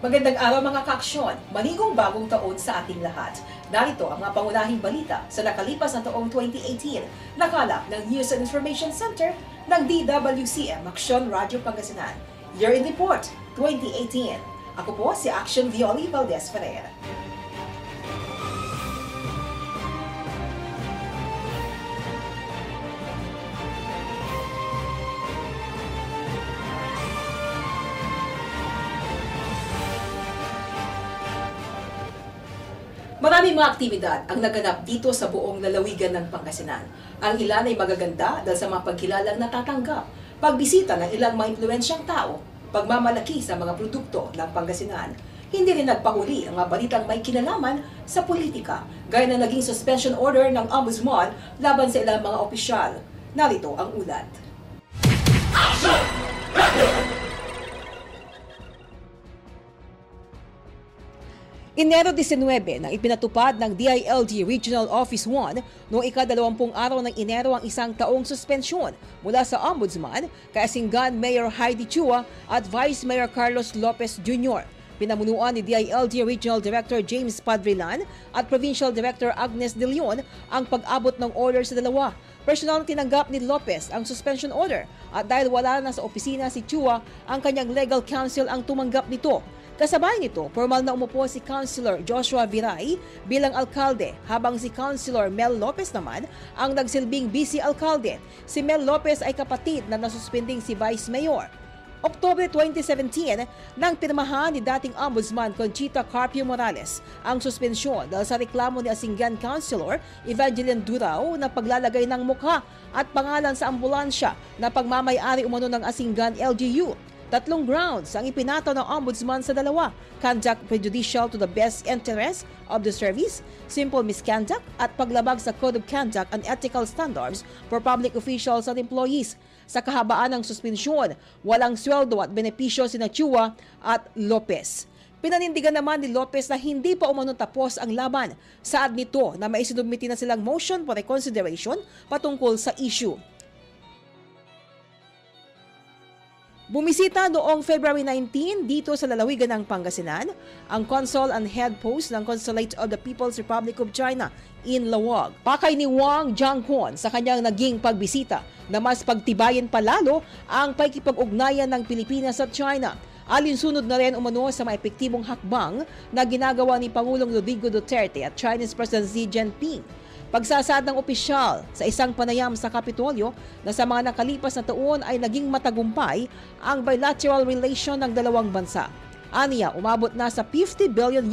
Magandang araw mga kaaksyon, manigong bagong taon sa ating lahat. Narito ang mga pangunahing balita sa nakalipas na taong 2018, nakalap ng News and Information Center ng DWCM Aksyon Radio Pangasinan. Year in Report 2018. Ako po si Action Violi Valdez Ferrer. Maraming mga aktibidad ang naganap dito sa buong lalawigan ng Pangasinan. Ang ilan ay magaganda dahil sa mga pagkilalang natatanggap, pagbisita ng ilang mga impluwensyang tao, pagmamalaki sa mga produkto ng Pangasinan. Hindi rin nagpahuli ang mga balitang may kinalaman sa politika, gaya na naging suspension order ng Ombudsman laban sa ilang mga opisyal. Narito ang ulat. Enero 19 nang ipinatupad ng DILG Regional Office 1 noong ika-20 araw ng Enero ang isang taong suspensyon mula sa Ombudsman kay Asingan Mayor Heidi Chua at Vice Mayor Carlos Lopez Jr. Pinamunuan ni DILG Regional Director James Padrilan at Provincial Director Agnes De Leon ang pag-abot ng order sa dalawa. Personal tinanggap ni Lopez ang suspension order at dahil wala na sa opisina si Chua, ang kanyang legal counsel ang tumanggap nito. Kasabay nito, formal na umupo si Councilor Joshua Viray bilang alkalde habang si Councilor Mel Lopez naman ang nagsilbing vice alkalde. Si Mel Lopez ay kapatid na nasuspending si Vice Mayor. Oktubre 2017, nang pirmahan ni dating Ombudsman Conchita Carpio Morales ang suspensyon dahil sa reklamo ni Asingan Councilor Evangeline Durao na paglalagay ng mukha at pangalan sa ambulansya na pagmamay-ari umano ng Asingan LGU. 3 grounds ang ipinato ng Ombudsman sa dalawa: conduct prejudicial to the best interest of the service, simple misconduct, at paglabag sa Code of Conduct and Ethical Standards for Public Officials and Employees. Sa kahabaan ng suspensyon, walang sweldo at benepisyo sina Chua at Lopez. Pinanindigan naman ni Lopez na hindi pa umano tapos ang laban. Saad nito na maisinubmiti na silang motion for reconsideration patungkol sa issue. Bumisita noong February 19 dito sa lalawigan ng Pangasinan ang Consul and Head Post ng Consulate of the People's Republic of China in Lawag. Pakay ni Wang Jianquan sa kanyang naging pagbisita na mas pagtibayin palalo ang pakikipag-ugnayan ng Pilipinas at China. Alinsunod na rin umano sa mga epektibong hakbang na ginagawa ni Pangulong Rodrigo Duterte at Chinese President Xi Jinping. Pagsasad ng opisyal sa isang panayam sa Kapitolyo na sa mga nakalipas na taon ay naging matagumpay ang bilateral relation ng dalawang bansa. Aniya, umabot na sa $50 billion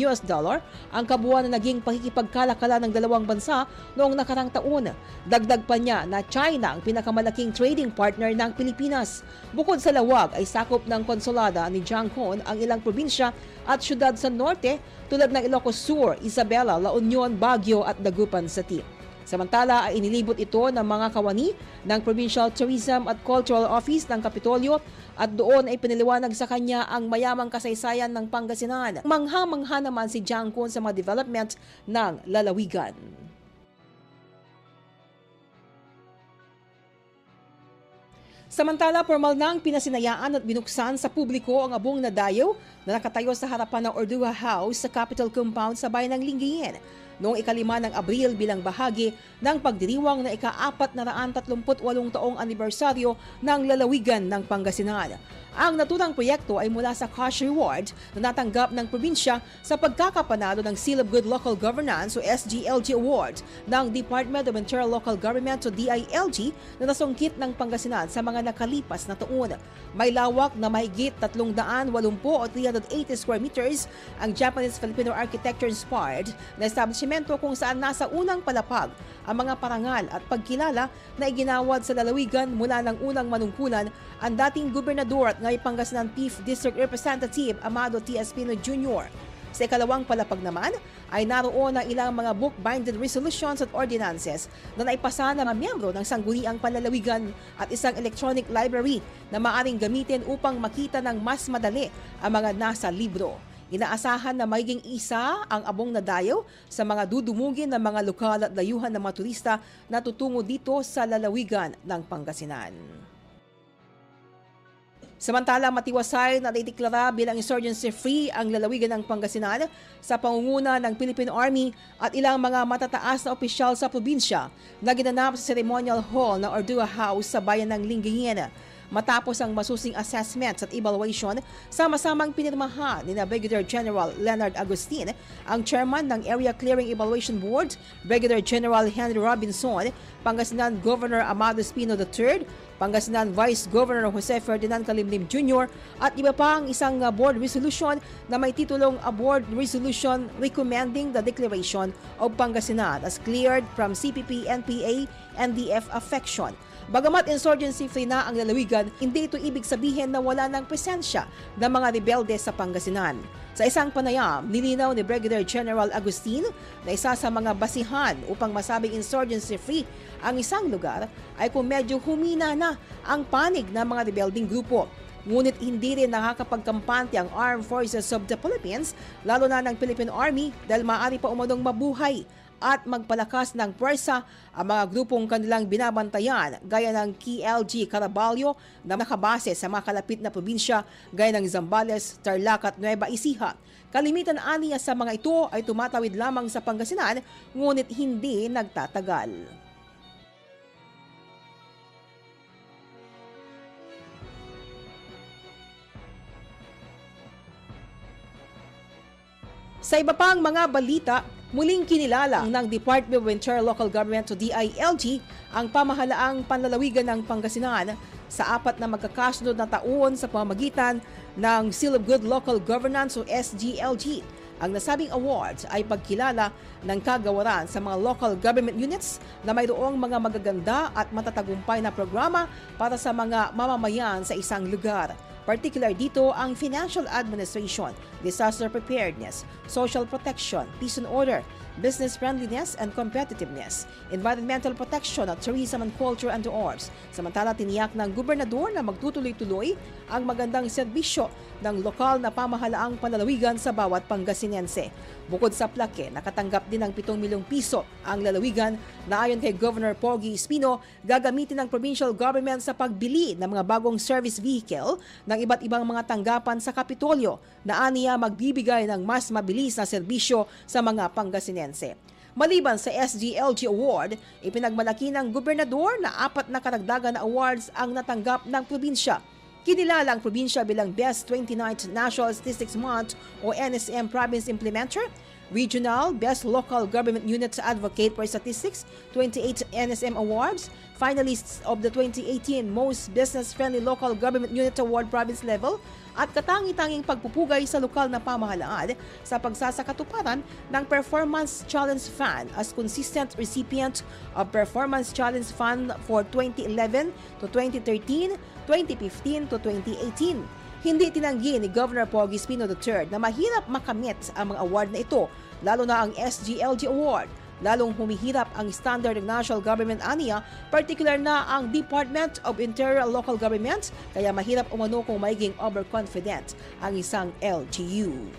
ang kabuuan na naging pakikipagkalakalan ng dalawang bansa noong nakarang taon. Dagdag pa niya na China ang pinakamalaking trading partner ng Pilipinas. Bukod sa Lawag ay sakop ng konsulada ni Jianquan ang ilang probinsya at syudad sa norte tulad ng Ilocos Sur, Isabela, La Union, Baguio at Dagupan City. Samantala ay inilibot ito ng mga kawani ng Provincial Tourism at Cultural Office ng Kapitolyo at doon ay piniliwanag sa kanya ang mayamang kasaysayan ng Pangasinan. Mangha-mangha naman si Jianquan sa mga development ng lalawigan. Samantala, formal nang pinasinayaan at binuksan sa publiko ang abong na dayo na nakatayo sa harapan ng Ordua House sa Capitol Compound sa bayan ng Lingayen noong ika-5 ng Abril bilang bahagi ng pagdiriwang na ika-438 taong anibersaryo ng lalawigan ng Pangasinan. Ang naturang proyekto ay mula sa cash reward na natanggap ng probinsya sa pagkakapanalo ng Seal of Good Local Governance o SGLG Award ng Department of Interior Local Government o DILG na nasungkit ng Pangasinan sa mga nakalipas na taon. May lawak na mahigit 380 o 380 square meters ang Japanese-Filipino architecture-inspired na establishmento kung saan nasa unang palapag ang mga parangal at pagkilala na iginawad sa lalawigan mula ng unang manungkulan ang dating gobernador at ngayon Pangasinan 5th District Representative Amado T. Espino Jr. Sa ikalawang palapag naman ay naroon ang ilang mga book-binded resolutions at ordinances na naipasa ng mga miyembro ng sangguniang panlalawigan at isang electronic library na maaaring gamitin upang makita ng mas madali ang mga nasa libro. Inaasahan na magiging isa ang abong na dayo sa mga dudumugin ng mga lokal at dayuhan ng mga turista na tutungo dito sa lalawigan ng Pangasinan. Samantala, matiwasay na naideklara bilang insurgency-free ang lalawigan ng Pangasinan sa pangunguna ng Philippine Army at ilang mga matataas na opisyal sa probinsya na ginanap sa ceremonial hall ng Ordua House sa bayan ng Lingayen. Matapos ang masusing assessments at evaluation, sama-samang pinirmahan ni Brigadier General Leonard Agustin, ang chairman ng Area Clearing Evaluation Board, Brigadier General Henry Robinson, Pangasinan Governor Amado Espino III, Pangasinan Vice Governor Jose Ferdinand Calimlim Jr. at iba pa ang isang board resolution na may titulong A Board Resolution Recommending the Declaration of Pangasinan as Cleared from CPP, NPA, NDF Affection. Bagamat insurgency-free na ang lalawigan, hindi ito ibig sabihin na wala ng presensya ng mga rebelde sa Pangasinan. Sa isang panayam, nilinaw ni Brigadier General Agustin na isa sa mga basihan upang masabing insurgency-free ang isang lugar ay kung medyo humina na ang panig ng mga rebelding grupo. Ngunit hindi rin nakakapagkampante ang Armed Forces of the Philippines, lalo na ng Philippine Army, dahil maaari pa umanong mabuhay at magpalakas ng pwersa ang mga grupong kanilang binabantayan gaya ng KLG Caraballo na nakabase sa mga kalapit na probinsya gaya ng Zambales, Tarlac at Nueva Ecija. Kalimitan aniya sa mga ito ay tumatawid lamang sa Pangasinan ngunit hindi nagtatagal. Sa iba pang mga balita, muling kinilala ng Department of Interior Local Government o DILG ang pamahalaang panlalawigan ng Pangasinan sa 4 na magkakasunod na taon sa pamamagitan ng Seal of Good Local Governance o SGLG. Ang nasabing awards ay pagkilala ng kagawaran sa mga local government units na mayroong mga magaganda at matatagumpay na programa para sa mga mamamayan sa isang lugar. Particular dito ang financial administration, disaster preparedness, social protection, peace and order, business friendliness and competitiveness, environmental protection at tourism and culture and the arts. Samantala, tiniyak ng gobernador na magtutuloy-tuloy ang magandang serbisyo ng lokal na pamahalaang panlalawigan sa bawat Pangasinense. Bukod sa plake, nakatanggap din ng 7 milyong piso ang lalawigan na ayon kay Governor Pogi Espino, gagamitin ng provincial government sa pagbili ng mga bagong service vehicle ng iba't ibang mga tanggapan sa Kapitolyo na aniya magbibigay ng mas mabilis na serbisyo sa mga Pangasinense. Maliban sa SGLG Award, ipinagmalaki ng gobernador na 4 na karagdagan na awards ang natanggap ng probinsya. Kinilala ang probinsya bilang Best 29th National Statistics Month o NSM Province Implementer, Regional Best Local Government Unit Advocate for Statistics, 28 NSM Awards, finalists of the 2018 Most Business-Friendly Local Government Unit Award Province Level, at katangi-tanging pagpupugay sa lokal na pamahalaan sa pagsasakatuparan ng Performance Challenge Fund as consistent recipient of Performance Challenge Fund for 2011 to 2013, 2015 to 2018. Hindi tinanggi ni Governor Pogi Espino III na mahirap makamit ang mga award na ito, lalo na ang SGLG Award. Lalong humihirap ang standard ng national government aniya, particular na ang Department of Interior Local Government, kaya mahirap umano kung magiging overconfident ang isang LGU.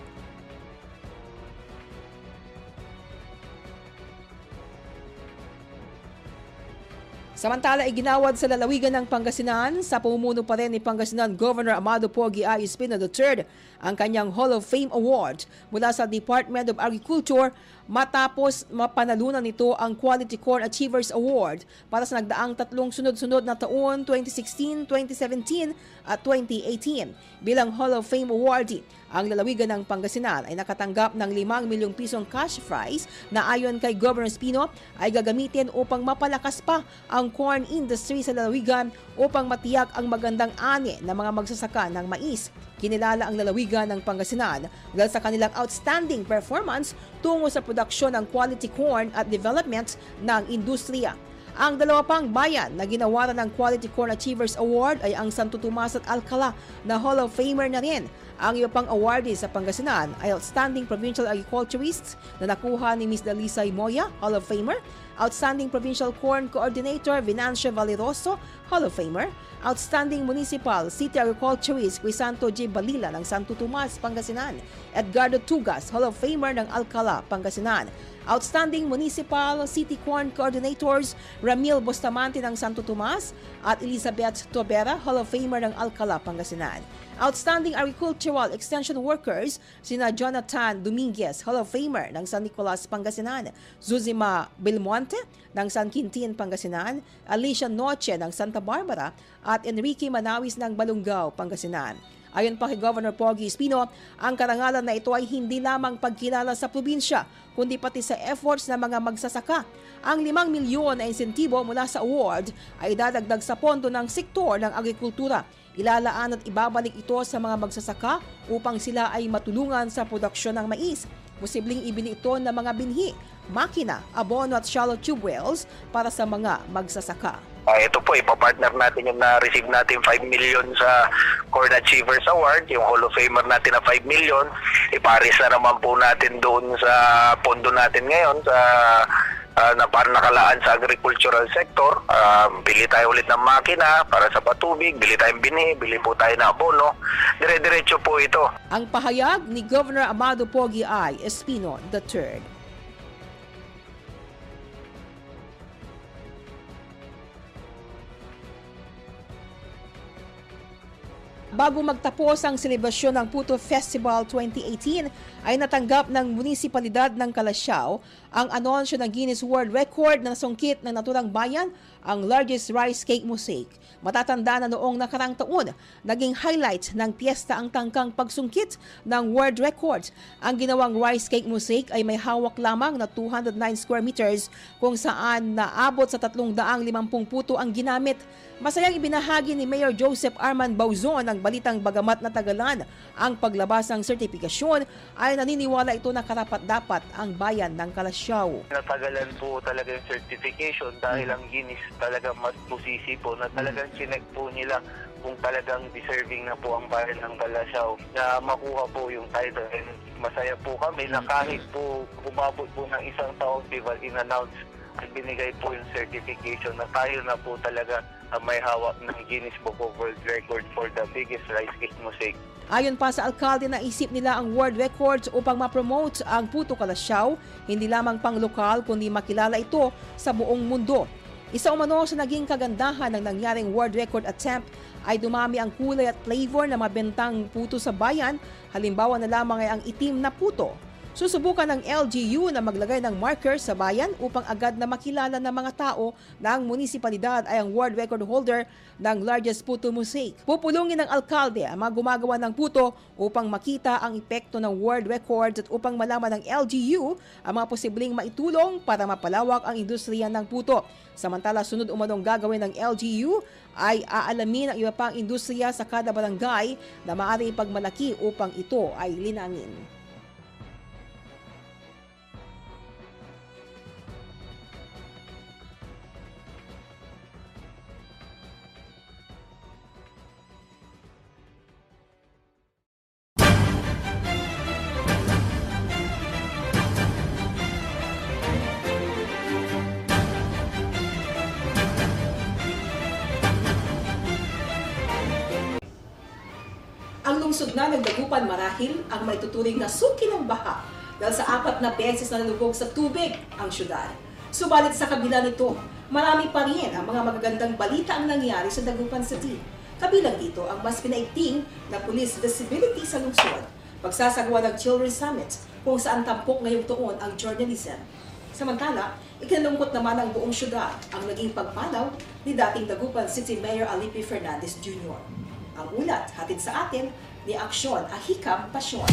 Samantala, iginawad sa lalawigan ng Pangasinan sa pamumuno pa rin ni Pangasinan Governor Amado Pogi I. Espino III ang kanyang Hall of Fame Award mula sa Department of Agriculture matapos mapanalunan nito ang Quality Corn Achievers Award para sa nagdaang 3 sunod-sunod na taon 2016, 2017 at 2018. Bilang Hall of Fame awardee, ang lalawigan ng Pangasinan ay nakatanggap ng 5 milyong pisong cash prize na ayon kay Governor Espino ay gagamitin upang mapalakas pa ang corn industry sa lalawigan upang matiyak ang magandang ani ng mga magsasaka ng mais. Kinilala ang lalawigan ng Pangasinan dahil sa kanilang outstanding performance tungo sa produksyon ng quality corn at development ng industriya. Ang 2 pang bayan na ginawaran ng Quality Corn Achievers Award ay ang Santo Tomas at Alcala na Hall of Famer na rin. Ang iba pang awardee sa Pangasinan ay Outstanding Provincial Agriculturists na nakuha ni Ms. Dalisay Moya, Hall of Famer, Outstanding Provincial Corn Coordinator Venancio Valeroso, Hall of Famer. Outstanding Municipal City Agriculturist Crisanto J. Balila ng Santo Tomas, Pangasinan. Edgardo Tugas, Hall of Famer ng Alcala, Pangasinan. Outstanding Municipal City Corn Coordinators Ramil Bustamante ng Santo Tomas at Elizabeth Tobera, Hall of Famer ng Alcala, Pangasinan. Outstanding Agricultural Extension Workers sina Jonathan Dominguez, Hall of Famer ng San Nicolas, Pangasinan. Zuzima Belmonte ng San Quintin, Pangasinan. Alicia Noche ng Santa Barbara at Enrique Manawis ng Balungao, Pangasinan. Ayon pa kay Governor Pogi Espino, ang karangalan na ito ay hindi lamang pagkilala sa probinsya, kundi pati sa efforts ng mga magsasaka. Ang 5 milyon na insentibo mula sa award ay dadagdag sa pondo ng sektor ng agrikultura. Ilalaan at ibabalik ito sa mga magsasaka upang sila ay matulungan sa produksyon ng mais. Posibleng ibili ito ng mga binhi, makina, abono at shallow tube wells para sa mga magsasaka. Ito po, ipapartner natin yung na-receive natin 5 million sa Corn Achievers Award, yung Hall of Famer natin na 5 million. Iparis na naman po natin doon sa pondo natin ngayon sa na para nakalaan sa agricultural sector. Bili tayo ulit ng makina para sa patubig, bili tayong binhi, bili po tayo na abono. Dire-diretso po ito. Ang pahayag ni Governor Amado Pogi I. Espino III. Bago magtapos ang selebrasyon ng Puto Festival 2018, ay natanggap ng munisipalidad ng Calasiao ang anonsyo ng Guinness World Record na nasungkit ng naturang bayan, ang largest rice cake mosaic. Matatanda na noong nakarang taon, naging highlight ng piyesta ang tangkang pagsungkit ng world record. Ang ginawang rice cake mosaic ay may hawak lamang na 209 square meters kung saan naabot sa 350 puto ang ginamit. Masayang ibinahagi ni Mayor Joseph Arman Bauzon ang balitang bagamat natagalan ang paglabas ng sertifikasyon ay naniniwala ito na karapat-dapat ang bayan ng Calasiao. Natagalan po talaga yung certification dahil ang Guinness talaga mas pusisi po na talagang chinek po nila kung talagang deserving na po ang bayan ng Calasiao na makuha po yung title. And masaya po kami na kahit po umabot po ng isang taon, in-announce at binigay po yung certification na tayo na po talaga may hawak ng Guinness Book of World Record for the biggest rice cake mosaic. Ayon pa sa alkalde, naisip nila ang world records upang ma-promote ang Puto Calasiao, hindi lamang pang lokal kundi makilala ito sa buong mundo. Isa umano sa naging kagandahan ng nangyaring world record attempt ay dumami ang kulay at flavor na mabentang puto sa bayan, halimbawa na lamang ay ang itim na puto. Susubukan ng LGU na maglagay ng marker sa bayan upang agad na makilala ng mga tao na ang munisipalidad ay ang world record holder ng largest puto mosaic. Pupulungin ng alkalde ang mga gumagawa ng puto upang makita ang epekto ng world records at upang malaman ng LGU ang mga posibleng maitulong para mapalawak ang industriya ng puto. Samantala, sunod umanong gagawin ng LGU ay aalamin ang iba pang industriya sa kada barangay na maaari ipagmalaki upang ito ay linangin. Ang lungsod na nagdagupan marahil ang maituturing na suki ng baha dahil sa 4 na beses na nalubog sa tubig ang syudad. Subalit sa kabila nito, marami pa rin ang mga magagandang balita ang nangyari sa Dagupan City. Kabilang dito ang mas pinaigting na police visibility sa lungsod, pagsasagawa ng Children's Summit kung saan tampok ngayong taon ang journalism. Samantala, ikinalungkot naman ng buong syudad ang naging pagpanaw ni dating Dagupan City Mayor Alipi Fernandez Jr. Ang ulat hatid sa atin ni Aksyon Ahikam Pasyon.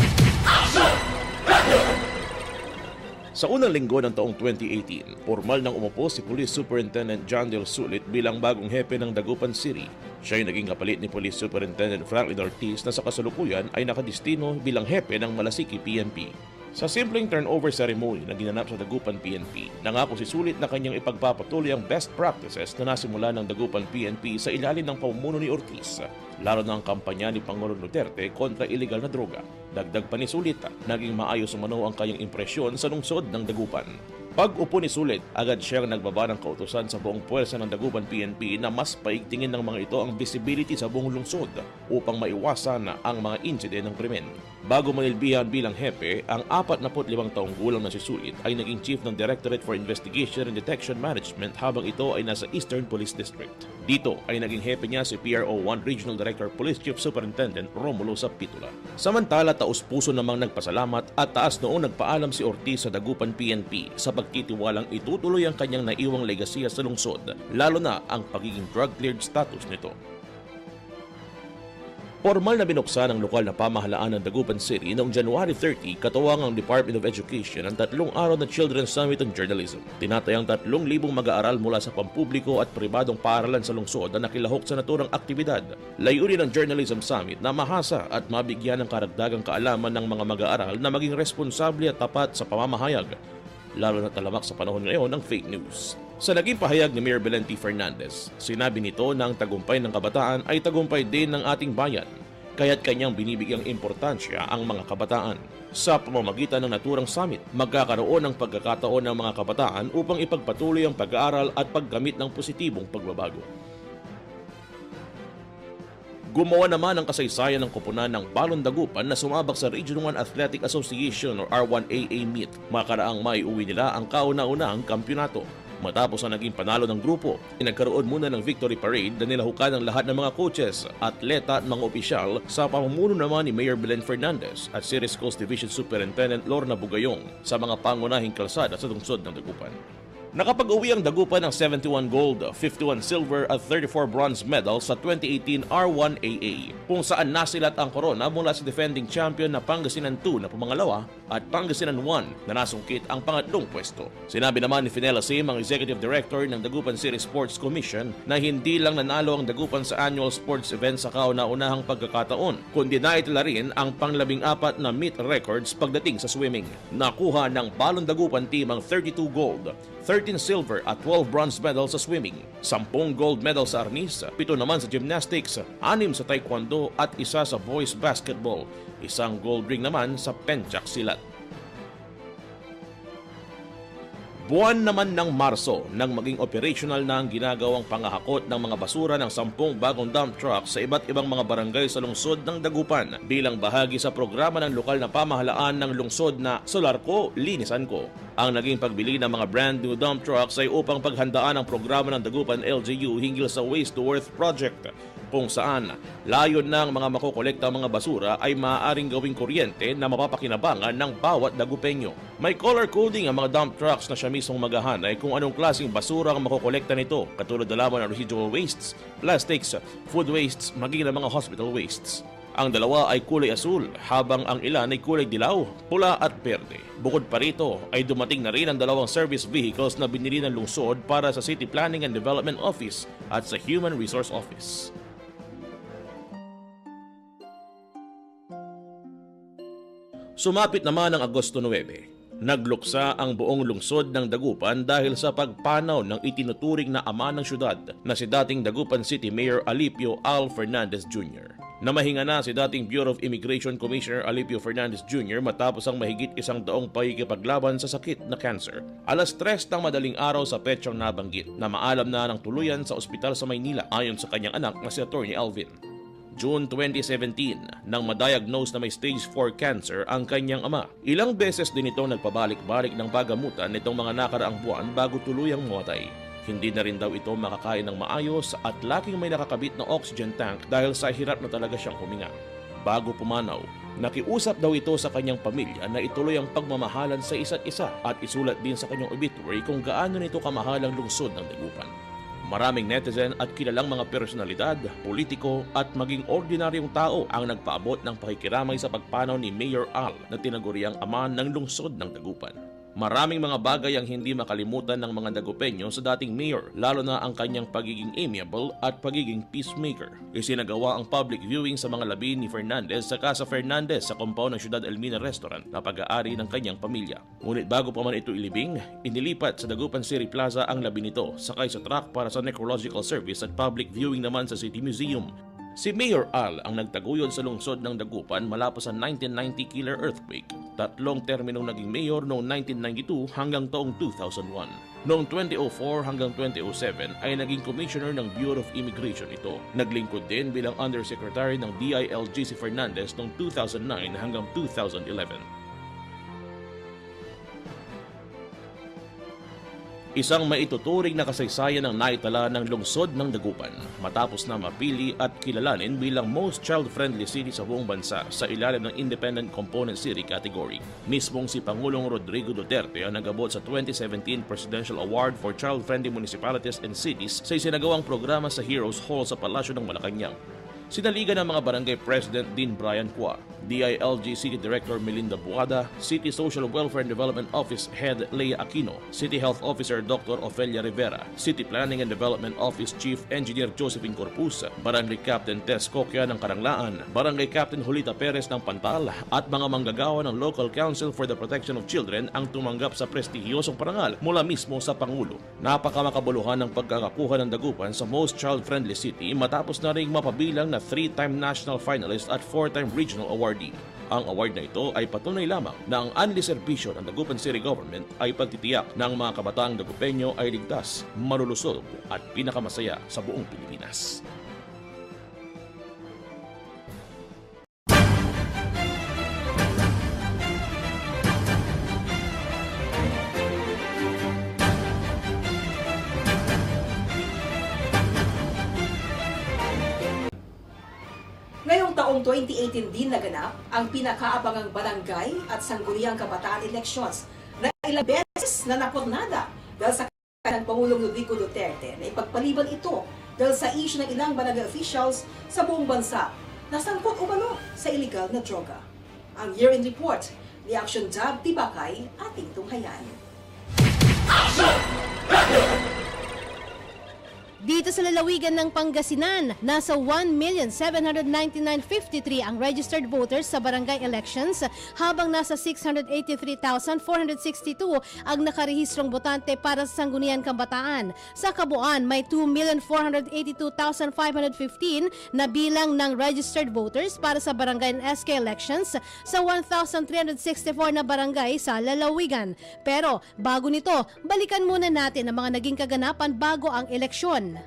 Sa unang linggo ng taong 2018, formal nang umupo si Police Superintendent John Del Sulit bilang bagong hepe ng Dagupan City. Siya ay naging kapalit ni Police Superintendent Franklin Ortiz na sa kasalukuyan ay nakadistino bilang hepe ng Malasiki PNP. Sa simpleng turnover ceremony na ginanap sa Dagupan PNP, nangako si Sulit na kanyang ipagpapatuloy ang best practices na nasimula ng Dagupan PNP sa ilalim ng pamumuno ni Ortiz, lalo na ang kampanya ni Pangulong Duterte kontra iligal na droga. Dagdag pa ni Sulit, naging maayos umano ang kanyang impresyon sa lungsod ng Dagupan. Pag-upo ni Sulit, agad siyang nagbaba ng kautusan sa buong puwersa ng Dagupan PNP na mas paigtingin ng mga ito ang visibility sa buong lungsod upang maiwasan ang mga insiden ng krimen. Bago manilbihan bilang hepe, ang 45 taong gulang na si Sulit ay naging chief ng Directorate for Investigation and Detection Management habang ito ay nasa Eastern Police District. Dito ay naging hepe niya si PRO1 Regional Director Police Chief Superintendent Romulo Sapitula. Samantala, taus-puso namang nagpasalamat at taas noon nagpaalam si Ortiz sa Dagupan PNP sa pagtitiwalang itutuloy ang kanyang naiwang legasiya sa lungsod, lalo na ang pagiging drug-cleared status nito. Formal na binuksan ng lokal na pamahalaan ng Dagupan City noong January 30 katuwang ang Department of Education ang 3 araw na Children's Summit on Journalism. Tinatayang 3,000 mag-aaral mula sa pampubliko at pribadong paaralan sa lungsod na nakilahok sa naturang aktibidad. Layunin ng Journalism Summit na mahasa at mabigyan ng karagdagang kaalaman ng mga mag-aaral na maging responsable at tapat sa pamamahayag, lalo na talamak sa panahon ngayon ng fake news. Sa naging pahayag ni Mayor Belen T. Fernandez, sinabi nito na ang tagumpay ng kabataan ay tagumpay din ng ating bayan, kaya't kanyang binibigyang importansya ang mga kabataan. Sa pamamagitan ng naturang summit, magkakaroon ng pagkakataon ng mga kabataan upang ipagpatuloy ang pag-aaral at paggamit ng positibong pagbabago. Gumawa naman ang kasaysayan ng koponan ng Balon Dagupan na sumabak sa Region 1 Athletic Association or R1AA meet. Makaraang maiuwi nila ang kauna-unahang kampyonato. Matapos ang naging panalo ng grupo, nagkaroon muna ng victory parade na nilahukan ng lahat ng mga coaches, atleta at mga opisyal sa pamumuno naman ni Mayor Belen Fernandez at Ceres Coast Division Superintendent Lorna Bugayong sa mga pangunahing kalsada sa lungsod ng Dagupan. Nakapag-uwi ang Dagupan ng 71 gold, 51 silver at 34 bronze medals sa 2018 R1AA, kung saan nasilat ang korona mula sa defending champion na Pangasinan 2 na pumangalawa at Pangasinan 1 na nasungkit ang pangatlong pwesto. Sinabi naman ni Finella Sim, ang Executive Director ng Dagupan City Sports Commission, na hindi lang nanalo ang Dagupan sa annual sports event sa kauna-unahang pagkakataon, kundi naitala rin ang pang-14 na meet records pagdating sa swimming. Nakuha ng Balon Dagupan team ang 32 gold, 13 silver at 12 bronze medals sa swimming, 10 gold medals sa arnis, 7 naman sa gymnastics, 6 sa taekwondo at 1 sa boys basketball, 1 gold ring naman sa penchak silat. Buwan naman ng Marso nang maging operational na ang ginagawang pangahakot ng mga basura ng 10 bagong dump trucks sa iba't ibang mga barangay sa lungsod ng Dagupan bilang bahagi sa programa ng lokal na pamahalaan ng lungsod na Solar Ko, Linisan Ko. Ang naging pagbili ng mga brand new dump trucks ay upang paghandaan ang programa ng Dagupan LGU hinggil sa Waste to Earth project, kung saan layon ng mga makokolekta mga basura ay maaaring gawing kuryente na mapapakinabangan ng bawat Dagupenyo. May color coding ang mga dump trucks na siya mismong maghahanay kung anong klaseng basura ang makokolekta nito, katulad na lamang ng residual wastes, plastics, food wastes, maging ng mga hospital wastes. Ang dalawa ay kulay asul, habang ang ilan ay kulay dilaw, pula at berde. Bukod pa rito ay dumating na rin ang 2 service vehicles na binili ng lungsod para sa City Planning and Development Office at sa Human Resource Office. Sumapit naman ang Agosto 9. Nagluksa ang buong lungsod ng Dagupan dahil sa pagpanaw ng itinuturing na ama ng syudad na si dating Dagupan City Mayor Alipio Al Fernandez Jr. Namahinga na si dating Bureau of Immigration Commissioner Alipio Fernandez Jr. matapos ang mahigit 1 taong pakikipaglaban sa sakit na cancer. Alas 3 ng madaling araw sa petsang nabanggit na maalam na ng tuluyan sa ospital sa Maynila ayon sa kanyang anak na si Atty. Alvin. June 2017, nang madiagnose na may stage 4 cancer ang kanyang ama. Ilang beses din ito nagpabalik-balik ng pagamutan nitong mga nakaraang buwan bago tuluyang mamatay. Hindi na rin daw ito makakain ng maayos at laking may nakakabit na oxygen tank dahil sa hirap na talaga siyang huminga. Bago pumanaw, nakiusap daw ito sa kanyang pamilya na ituloy ang pagmamahalan sa isa't isa at isulat din sa kanyang obituary kung gaano nito kamahal ang lungsod ng Dagupan. Maraming netizen at kilalang mga personalidad, politiko at maging ordinaryong tao ang nagpaabot ng pakikiramay sa pagpanaw ni Mayor Al na tinaguriang ama ng lungsod ng Dagupan. Maraming mga bagay ang hindi makalimutan ng mga Dagupenyo sa dating mayor, lalo na ang kanyang pagiging amiable at pagiging peacemaker. Isinagawa ang public viewing sa mga labi ni Fernandez sa Casa Fernandez sa compound ng Ciudad Elmina Restaurant na pag-aari ng kanyang pamilya. Ngunit bago pa man ito ilibing, inilipat sa Dagupan City Plaza ang labi nito sakay sa truck para sa necrological service at public viewing naman sa City Museum. Si Mayor Al ang nagtaguyod sa lungsod ng Dagupan malapos sa 1990 killer earthquake. Tatlong terminong naging mayor noong 1992 hanggang taong 2001. Noong 2004 hanggang 2007 ay naging commissioner ng Bureau of Immigration ito. Naglingkod din bilang undersecretary ng DILG si Fernandez noong 2009 hanggang 2011. Isang maituturing na kasaysayan ang naitala ng lungsod ng Dagupan matapos na mapili at kilalanin bilang most child-friendly city sa buong bansa sa ilalim ng Independent Component City category. Mismong si Pangulong Rodrigo Duterte ang nagabot sa 2017 Presidential Award for Child-Friendly Municipalities and Cities sa isinagawang programa sa Heroes Hall sa Palasyo ng Malacanang. Sinaligan ng mga barangay President Dean Brian Cua, DILG City Director Melinda Buada, City Social Welfare and Development Office Head Leia Aquino, City Health Officer Dr. Ofelia Rivera, City Planning and Development Office Chief Engineer Josephine Corpus, Barangay Captain Tess Coquia ng Karanglaan, Barangay Captain Julita Perez ng Pantal at mga manggagawa ng Local Council for the Protection of Children ang tumanggap sa prestihiyosong parangal mula mismo sa Pangulo. Napakamakabuluhan ng pagkakakuha ng Dagupan sa Most Child-Friendly City matapos na ring mapabilang na 3-time national finalist at 4-time regional awardee. Ang award na ito ay patunay lamang na ang anli serbisyo ng Dagupan City Government ay pagtitiyak ng mga kabataang Dagupeño ay ligtas, malulusog at pinakamasaya sa buong Pilipinas. Ngayong taong 2018 din naganap ang pinakaabangang barangay at sangguniang kabataan elections na ilang beses na napurnada dahil sa ng Pangulong Rodrigo Duterte na ipagpaliban ito dahil sa issue ng ilang barangay officials sa buong bansa na sangkot umano sa illegal na droga. Ang year-end report ni Action Job Tibakay ating tunghayan. Dito sa lalawigan ng Pangasinan, nasa 1,799,053 ang registered voters sa barangay elections habang nasa 683,462 ang nakarehistrong botante para sa sangguniang kabataan. Sa kabuuan, may 2,482,515 na bilang ng registered voters para sa barangay and SK elections sa 1,364 na barangay sa lalawigan. Pero bago nito, balikan muna natin ang mga naging kaganapan bago ang eleksyon.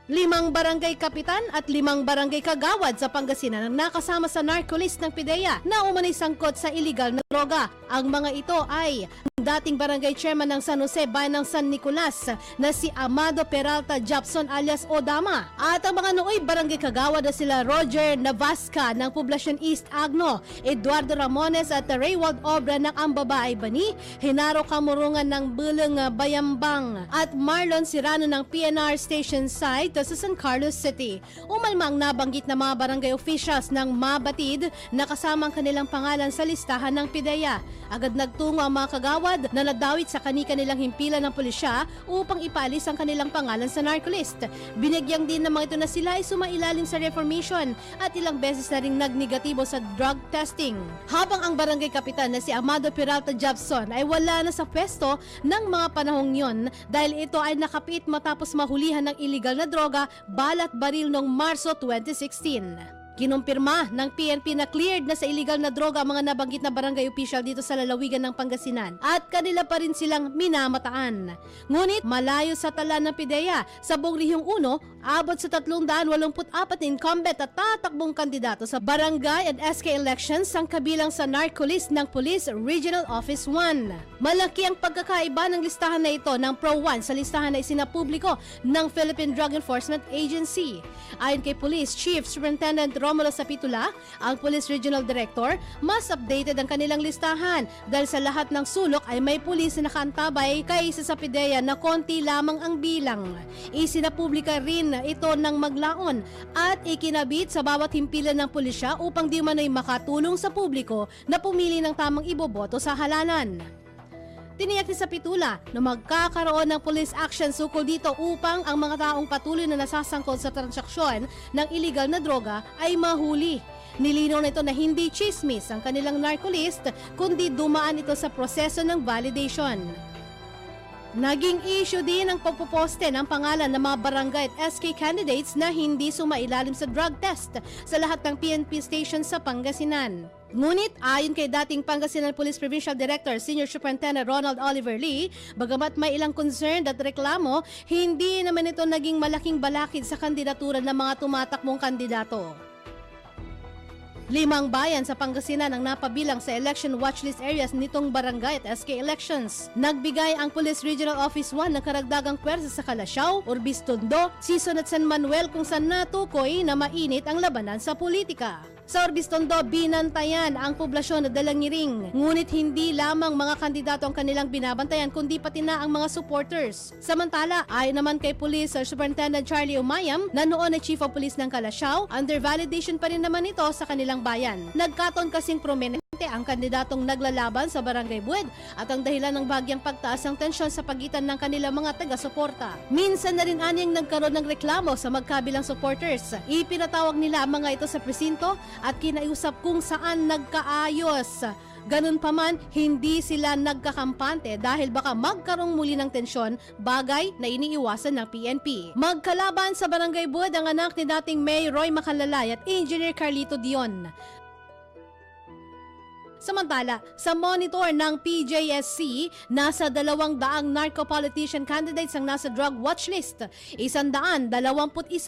5 barangay kapitan at 5 barangay kagawad sa Pangasinan ang nakasama sa narcolist ng PIDEA na umanay sangkot sa iligal na droga. Ang mga ito ay dating barangay chairman ng San Jose Bayan ng San Nicolas na si Amado Peralta Japson alias Odama at ang mga nooy barangay kagawad na sila Roger Navasca ng Poblacion East Agno, Eduardo Ramones at Raywald Obra ng Ambabaay Bani, Henaro Kamurungan ng Bulong Bayambang at Marlon Sirano ng PNR Station Site sa San Carlos City. Umalmang nabanggit na mga barangay officials ng mabatid na kasama ang kanilang pangalan sa listahan ng PIDEA. Agad nagtungo ang mga kagawad na nadawit sa kani-kanilang himpilan ng pulisya upang ipaalis ang kanilang pangalan sa narcolist. Binigyang din ng mga ito na sila ay sumailalim sa reformation at ilang beses na ring nagnegatibo sa drug testing. Habang ang barangay kapitan na si Amado Peralta Japson ay wala na sa pwesto ng mga panahong yon dahil ito ay nakapit matapos mahulihan ng illegal na droga, balat baril noong Marso 2016. Kinumpirma ng PNP na cleared na sa illegal na droga ang mga nabanggit na barangay official dito sa lalawigan ng Pangasinan at kanila pa rin silang minamataan. Ngunit malayo sa tala ng PIDEA, sa buong Rehiyong 1, abot sa 384 incumbent at tatakbong kandidato sa barangay at SK elections ang kabilang sa narcolist ng Police Regional Office 1. Malaki ang pagkakaiba ng listahan na ito ng Pro 1 sa listahan na isinapubliko ng Philippine Drug Enforcement Agency. Ayon kay Police Chief Superintendent Romulo Sapitula, ang Police Regional Director, mas updated ang kanilang listahan dahil sa lahat ng sulok ay may pulis na nakaantabay kaysa sa PIDEA na konti lamang ang bilang. Isinapublika rin ito ng maglaon at ikinabit sa bawat himpilan ng pulisya upang di man ay makatulong sa publiko na pumili ng tamang iboboto sa halalan. Tiniyak ni Sapitula na magkakaroon ng police action sukol dito upang ang mga taong patuloy na nasasangkot sa transaksyon ng illegal na droga ay mahuli. Nilinaw na ito na hindi chismis ang kanilang narcolist kundi dumaan ito sa proseso ng validation. Naging issue din ang pagpoposte ng pangalan ng mga barangay at SK candidates na hindi sumailalim sa drug test sa lahat ng PNP stations sa Pangasinan. Ngunit ayon kay dating Pangasinan Police Provincial Director Senior Superintendent Ronald Oliver Lee, bagamat may ilang concern at reklamo, hindi naman ito naging malaking balakid sa kandidatura ng mga tumatakbong kandidato. 5 bayan sa Pangasinan ang napabilang sa election watchlist areas nitong barangay at SK elections. Nagbigay ang Police Regional Office 1 ng karagdagang pwersa sa Calasiao, Urbis Tondo, Sison at San Manuel kung saan natukoy na mainit ang labanan sa politika. Sa Urbis Tondo, binantayan ang poblasyon na Dalangiring. Ngunit hindi lamang mga kandidato ang kanilang binabantayan kundi pati na ang mga supporters. Samantala, ayon naman kay Police Superintendent Charlie Umayam na noon ay Chief of Police ng Calasiao, under validation pa rin naman ito sa kanilang bayan. Nagkataon kasing prominente ang kandidatong naglalaban sa Barangay Bued at ang dahilan ng bagyang pagtaas ng tensyon sa pagitan ng kanilang mga taga-suporta. Minsan na rin anyang nagkaroon ng reklamo sa magkabilang supporters. Ipinatawag nila ang mga ito sa presinto at kinaiusap kung saan nagkaayos. Ganun pa man, hindi sila nagkakampante dahil baka magkaroon muli ng tensyon, bagay na iniiwasan ng PNP. Magkalaban sa Barangay Bued ang anak ni dating Mayor Roy Macalalay at Engineer Carlito Dion. Samantala, sa monitor ng PJSC, nasa 200 narco-politician candidates ang nasa drug watch list. 121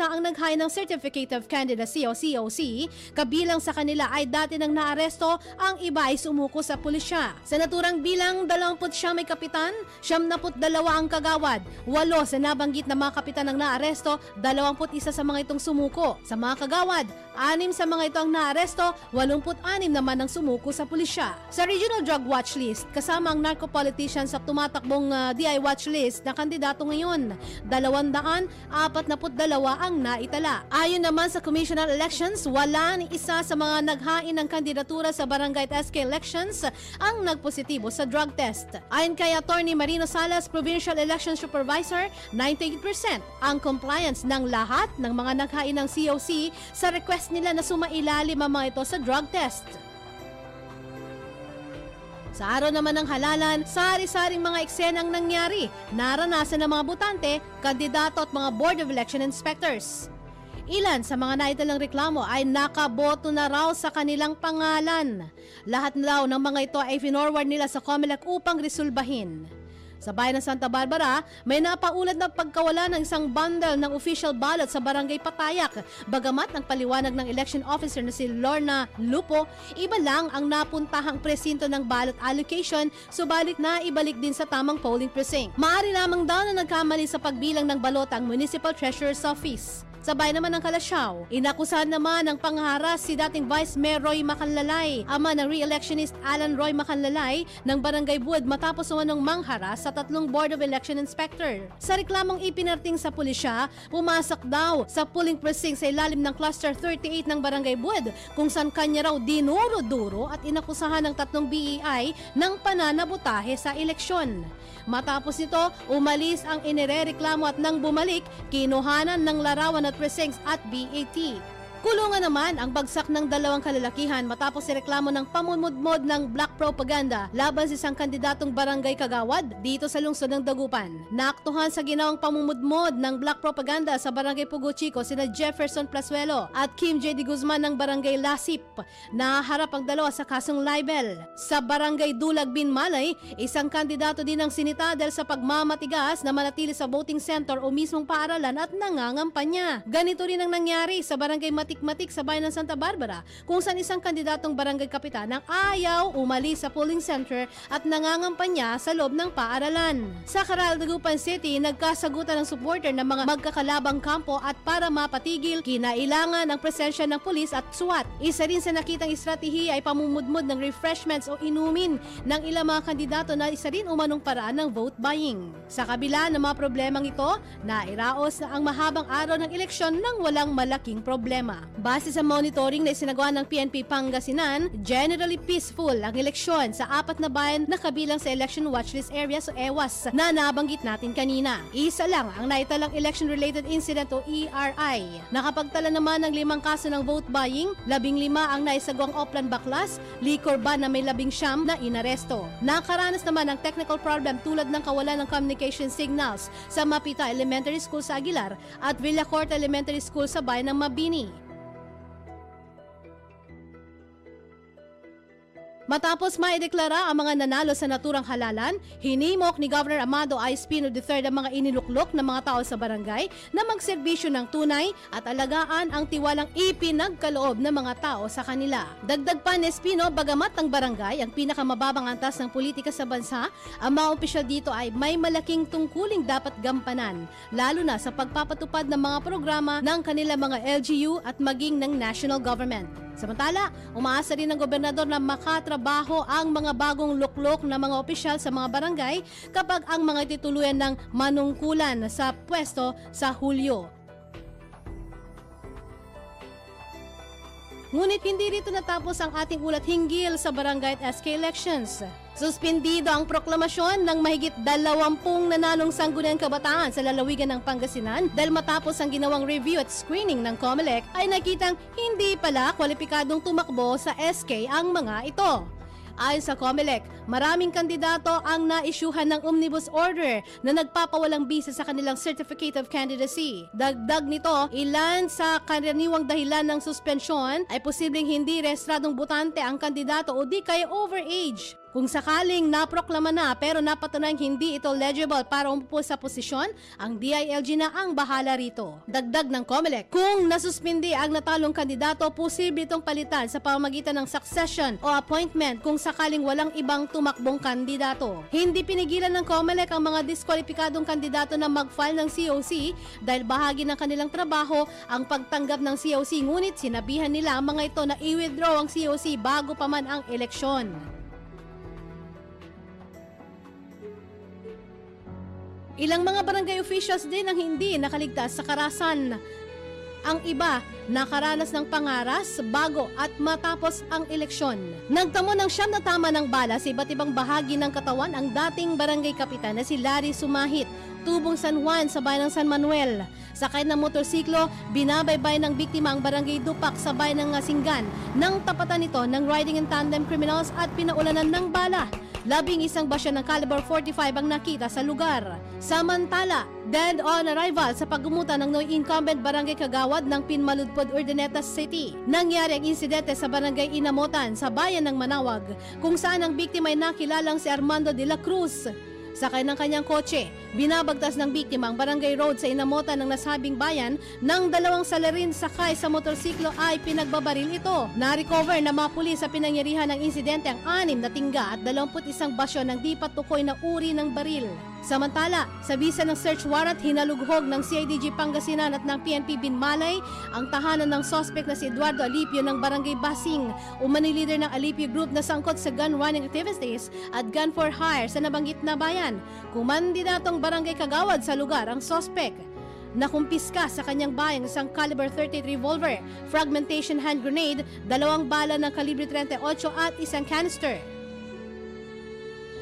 ang naghain ng Certificate of Candidacy o COC, kabilang sa kanila ay dati nang naaresto, ang iba ay sumuko sa pulisya. Sa naturang bilang, 29 may kapitan, 72 ang kagawad, 8 sa nabanggit na mga kapitan ang naaresto, 21 sa mga itong sumuko. Sa mga kagawad, 6 sa mga ito ang naaresto, 86 naman ang sumuko sa pulisya. Sa Regional Drug Watch List, kasama ang narco-politician sa tumatakbong DI Watch List na kandidato ngayon, 242 ang naitala. Ayon naman sa Commission on Elections, wala ni isa sa mga naghain ng kandidatura sa barangay at SK elections ang nagpositibo sa drug test. Ayon kay Attorney Marino Salas, Provincial Election Supervisor, 98% ang compliance ng lahat ng mga naghain ng COC sa request nila na sumailalim ang mga ito sa drug test. Sa araw naman ng halalan, sari-saring mga eksena ang nangyari, naranasan ng mga botante, kandidato at mga Board of Election Inspectors. Ilan sa mga naitalang reklamo ay nakaboto na raw sa kanilang pangalan. Lahat na raw ng mga ito ay finorward nila sa COMELEC upang resolbahin. Sa bayan ng Santa Barbara, may napaulat na pagkawala ng isang bundle ng official ballot sa Barangay Patayak. Bagamat ang paliwanag ng election officer na si Lorna Lupo, iba lang ang napuntahang presinto ng ballot allocation, subalit na ibalik din sa tamang polling precinct. Maaari lamang daw na nagkamali sa pagbilang ng balota ang Municipal Treasurer's Office. Sa bayan naman ng Calasiao, inakusahan naman ng pangharas si dating Vice Mayor Roy Macalalay, ama ng re-electionist Alan Roy Macalalay ng Barangay Bued matapos umanong mangharas sa 3 Board of Election Inspector. Sa reklamong ipinarating sa pulisya, pumasok daw sa polling precinct sa ilalim ng Cluster 38 ng Barangay Bued kung saan kanya raw dinuro-duro at inakusahan ng 3 BEI ng pananabotahe sa eleksyon. Matapos nito, umalis ang inirereklamo at nang bumalik, kinuhanan ng larawan at precincts at BAT. Kulungan naman ang bagsak ng 2 kalalakihan matapos ireklamo ng pamumudmod ng black propaganda laban sa isang kandidatong barangay kagawad dito sa lungsod ng Dagupan. Naaktuhan sa ginawang pamumudmod ng black propaganda sa barangay Pugo Chico sina Jefferson Plasuelo at Kim J. D. Guzman ng barangay Lasip. Naharap ang dalawa sa kasong libel. Sa barangay Dulag Bin Malay, isang kandidato din ang sinita dahil sa pagmamatigas na manatili sa voting center o mismong paaralan at nangangampanya. Ganito rin ang nangyari sa barangay Matik-Matik sa bayan ng Santa Barbara kung saan isang kandidatong barangay kapitan ang ayaw umalis sa polling center at nangangampanya sa loob ng paaralan. Sa Caral, Dagupan City, nagkasagutan ng supporter ng mga magkakalabang kampo at para mapatigil, kinailangan ang presensya ng pulis at SWAT. Isa rin sa nakitang estratehiya ay pamumudmod ng refreshments o inumin ng ilang mga kandidato na isa rin umanong paraan ng vote buying. Sa kabila ng mga problemang ito, nairaos na ang mahabang araw ng eleksyon nang walang malaking problema. Base sa monitoring na isinagawa ng PNP Pangasinan, generally peaceful ang eleksyon sa 4 na bayan na kabilang sa Election Watchlist Areas o EWAS na nabanggit natin kanina. Isa lang ang naitalang election-related incident o ERI. Nakapagtala naman ng 5 kaso ng vote buying, 15 ang naisagawang Oplan Baklas, liquor ban na may 19 na inaresto. Nakaranas naman ng technical problem tulad ng kawalan ng communication signals sa Mapita Elementary School sa Aguilar at Villacorta Elementary School sa bayan ng Mabini. Matapos maideklara ang mga nanalo sa naturang halalan, hinimok ni Governor Amado I. Espino III ang mga iniluklok na mga tao sa barangay na magserbisyo ng tunay at alagaan ang tiwalang ipinagkaloob ng mga tao sa kanila. Dagdag pa ni Espino, bagamat ang barangay ang pinakamababang antas ng politika sa bansa, ang mga opisyal dito ay may malaking tungkuling dapat gampanan, lalo na sa pagpapatupad ng mga programa ng kanilang mga LGU at maging ng national government. Samantala, umaasa rin ng gobernador na makatrabaho ang mga bagong luklok na mga opisyal sa mga barangay kapag ang mga tituluyan ng manungkulan sa pwesto sa Hulyo. Ngunit hindi rito natapos ang ating ulat hinggil sa barangay at SK elections. Suspendido ang proklamasyon ng mahigit 20 nanalong sangguniang kabataan sa lalawigan ng Pangasinan dahil matapos ang ginawang review at screening ng COMELEC ay nakitang hindi pala kwalipikadong tumakbo sa SK ang mga ito. Ayon sa COMELEC, maraming kandidato ang naisyuhan ng omnibus order na nagpapawalang bisa sa kanilang certificate of candidacy. Dagdag nito, ilan sa karaniwang dahilan ng suspensyon ay posibleng hindi rehistradong botante ang kandidato o di kaya overage. Kung sakaling naproklama na pero napatunayang hindi ito legible para umupo sa posisyon, ang DILG na ang bahala rito. Dagdag ng COMELEC, kung nasuspindi ang natalong kandidato, posible itong palitan sa pamamagitan ng succession o appointment kung sakaling walang ibang tumakbong kandidato. Hindi pinigilan ng COMELEC ang mga diskwalipikadong kandidato na mag-file ng COC dahil bahagi ng kanilang trabaho ang pagtanggap ng COC, ngunit sinabihan nila ang mga ito na i-withdraw ang COC bago pa man ang eleksyon. Ilang mga barangay officials din ang hindi nakaligtas sa karahasan. Ang iba nakaranas ng pangaras bago at matapos ang eleksyon. Nagtamo ng 9 na tama ng bala sa iba't ibang bahagi ng katawan ang dating barangay kapitan na si Larry Sumahit, Tubong San Juan sa bayan ng San Manuel. Sakay ng motorsiklo, binabaybay ng biktima ang barangay Dupak sa bayan ng Singgan. Nang tapatan nito ng riding in tandem criminals at pinaulanan ng bala. 11 basyo ng caliber 45 ang nakita sa lugar. Samantala, dead on arrival sa paggumutan ng incumbent barangay Kagawad ng Pinmaludpod, Urdaneta City. Nangyari ang insidente sa barangay Inamotan sa bayan ng Manawag, kung saan ang biktima ay nakilalang si Armando de la Cruz. Sakay ng kanyang kotse, binabagtas ng biktima ang barangay road sa Inamotan ng nasabing bayan nang 2 salarin sakay sa motorsiklo ay pinagbabaril ito. Na-recover ng mga pulis sa pinangyarihan ng insidente ang 6 na tingga at 21 basyo ng di patukoy na uri ng baril. Samantala, sa bisa ng search warrant, hinalughog ng CIDG Pangasinan at ng PNP Binmalay ang tahanan ng suspect na si Eduardo Alipio ng Barangay Basing, umani leader ng Alipio Group na sangkot sa gun running activities at gun for hire sa nabanggit na bayan. Kumandidatong Barangay Kagawad sa lugar ang suspect. Nakumpiska sa kanyang bayang isang caliber 38 revolver, fragmentation hand grenade, 2 bala ng kalibre 38 at isang canister.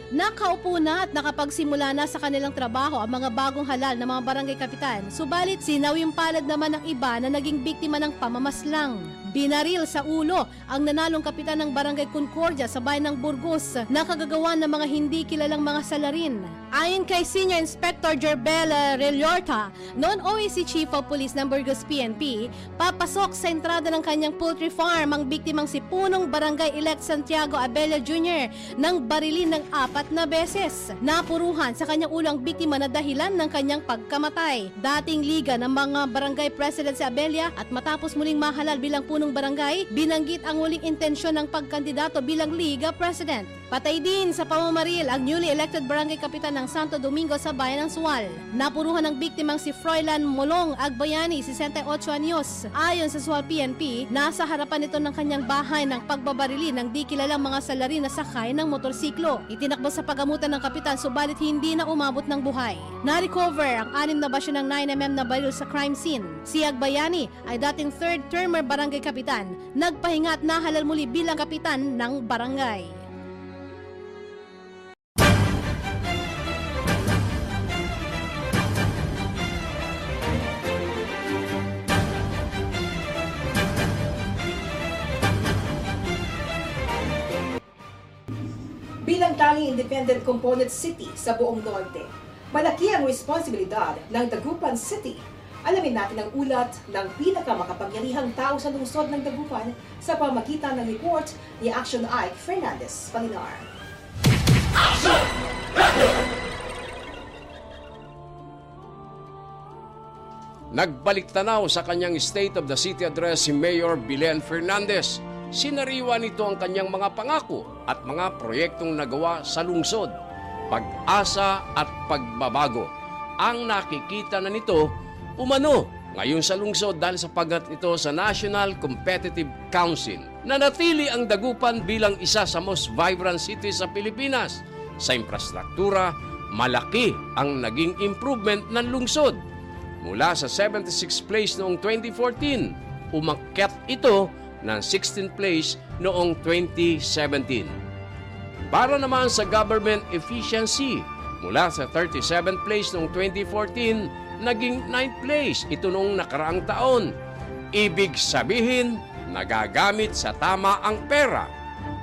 Nakaupo na at nakapagsimula na sa kanilang trabaho ang mga bagong halal na mga barangay kapitan, subalit sinawing palad naman ng iba na naging biktima ng pamamaslang. Binaril sa ulo ang nanalong kapitan ng Barangay Concordia sa bayan ng Burgos na kagagawa ng mga hindi kilalang mga salarin. Ayon kay Senior Inspector Jerbel Reliorta, non-OAC Chief of Police ng Burgos PNP, papasok sa entrada ng kanyang poultry farm ang biktimang si punong Barangay Elect Santiago Abella Jr. nang barilin ng 4 na beses. Napuruhan sa kanyang ulo ang biktima na dahilan ng kanyang pagkamatay. Dating liga ng mga barangay president si Abella at matapos muling mahalal bilang punong barangay, binanggit ang huling intensyon ng pagkandidato bilang liga president. Patay din sa pamamaril ang newly elected barangay kapitan ng Santo Domingo sa bayan ng Sual. Napuruhan ng biktimang si Froilan Molong Agbayani, 68 anyos. Ayon sa Sual PNP, nasa harapan ito ng kanyang bahay ng pagbabarili ng di kilalang mga salarin na sakay ng motorsiklo. Itinakbo sa pagamutan ng kapitan subalit hindi na umabot ng buhay. Na-recover ang 6 na basyo ng 9mm na baril sa crime scene. Si Agbayani ay dating third-termer barangay kapitan, nagpahinga at nahalal muli bilang kapitan ng barangay. Bilang tanging independent component city sa buong Norte, malaki ang responsibilidad ng Dagupan City Alamin natin ang ulat ng pinakamakapangyarihang tao sa lungsod ng Dagupan sa pamagitan ng report ni Action Ike Fernandez Palinar. Nagbalik-tanaw sa kanyang State of the City address si Mayor Belen Fernandez. Sinariwa nito ang kanyang mga pangako at mga proyektong nagawa sa lungsod. Pag-asa at pagbabago. Ang nakikita na nito umano ngayon sa lungsod dahil sa paggat ito sa National Competitive Council. Nanatili ang Dagupan bilang isa sa most vibrant cities sa Pilipinas. Sa infrastruktura, malaki ang naging improvement ng lungsod. Mula sa 76th place noong 2014, umakyat ito ng 16th place noong 2017. Para naman sa government efficiency, mula sa 37th place noong 2014, naging 9th place ito noong nakaraang taon. Ibig sabihin, nagagamit sa tama ang pera,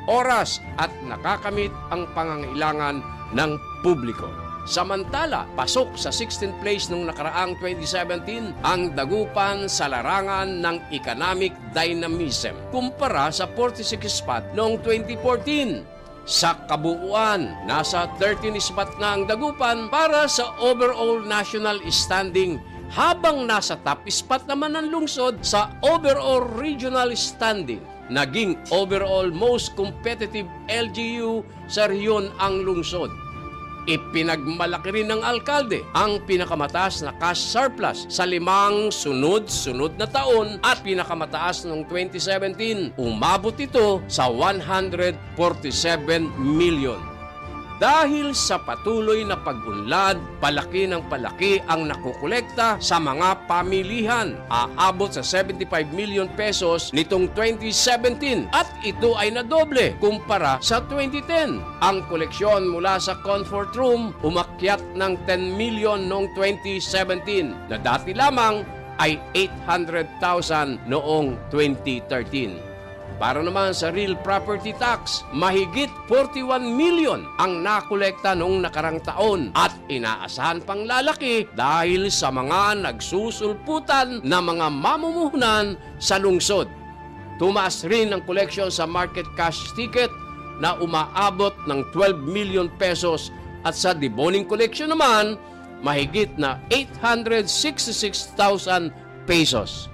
oras at nakakamit ang pangangailangan ng publiko. Samantala, pasok sa 16th place noong nakaraang 2017 ang Dagupan sa larangan ng economic dynamism kumpara sa 46 spot noong 2014. Sa kabuuan, nasa 13 spot na ang Dagupan para sa overall national standing habang nasa top spot naman ang lungsod sa overall regional standing. Naging overall most competitive LGU sa rehiyon ang lungsod. Ipinagmalaki rin ng alkalde ang pinakamataas na cash surplus sa 5 sunod-sunod na taon at pinakamataas noong 2017. Umabot ito sa 147 million. Dahil sa patuloy na pag-unlad, palaki ng palaki ang nakukolekta sa mga pamilihan. Aabot sa 75 million pesos nitong 2017 at ito ay nadoble kumpara sa 2010. Ang koleksyon mula sa comfort room umakyat ng 10 million noong 2017 na dati lamang ay 800,000 noong 2013. Para naman sa real property tax, mahigit 41 million ang nakolekta noong nakarang taon at inaasahan pang lalaki dahil sa mga nagsusulputan na mga mamumuhunan sa lungsod. Tumaas rin ang koleksyon sa market cash ticket na umaabot ng 12 million pesos at sa deboning collection naman, mahigit na 866,000 pesos.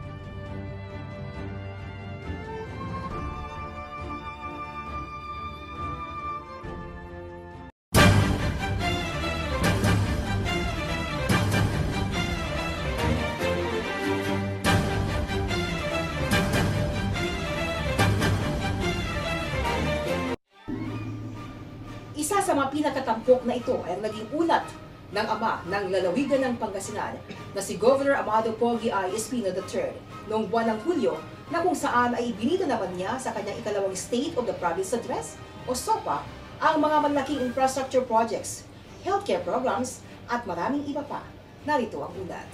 Isa sa mga pinakatampok na ito ay ang naging ulat ng ama ng lalawigan ng Pangasinan na si Governor Amado Pogi I. Espino III noong buwan ng Hulyo na kung saan ay ibinida naman niya sa kanyang ikalawang State of the Province Address o SOPA ang mga malaking infrastructure projects, healthcare programs at maraming iba pa. Narito ang ulat.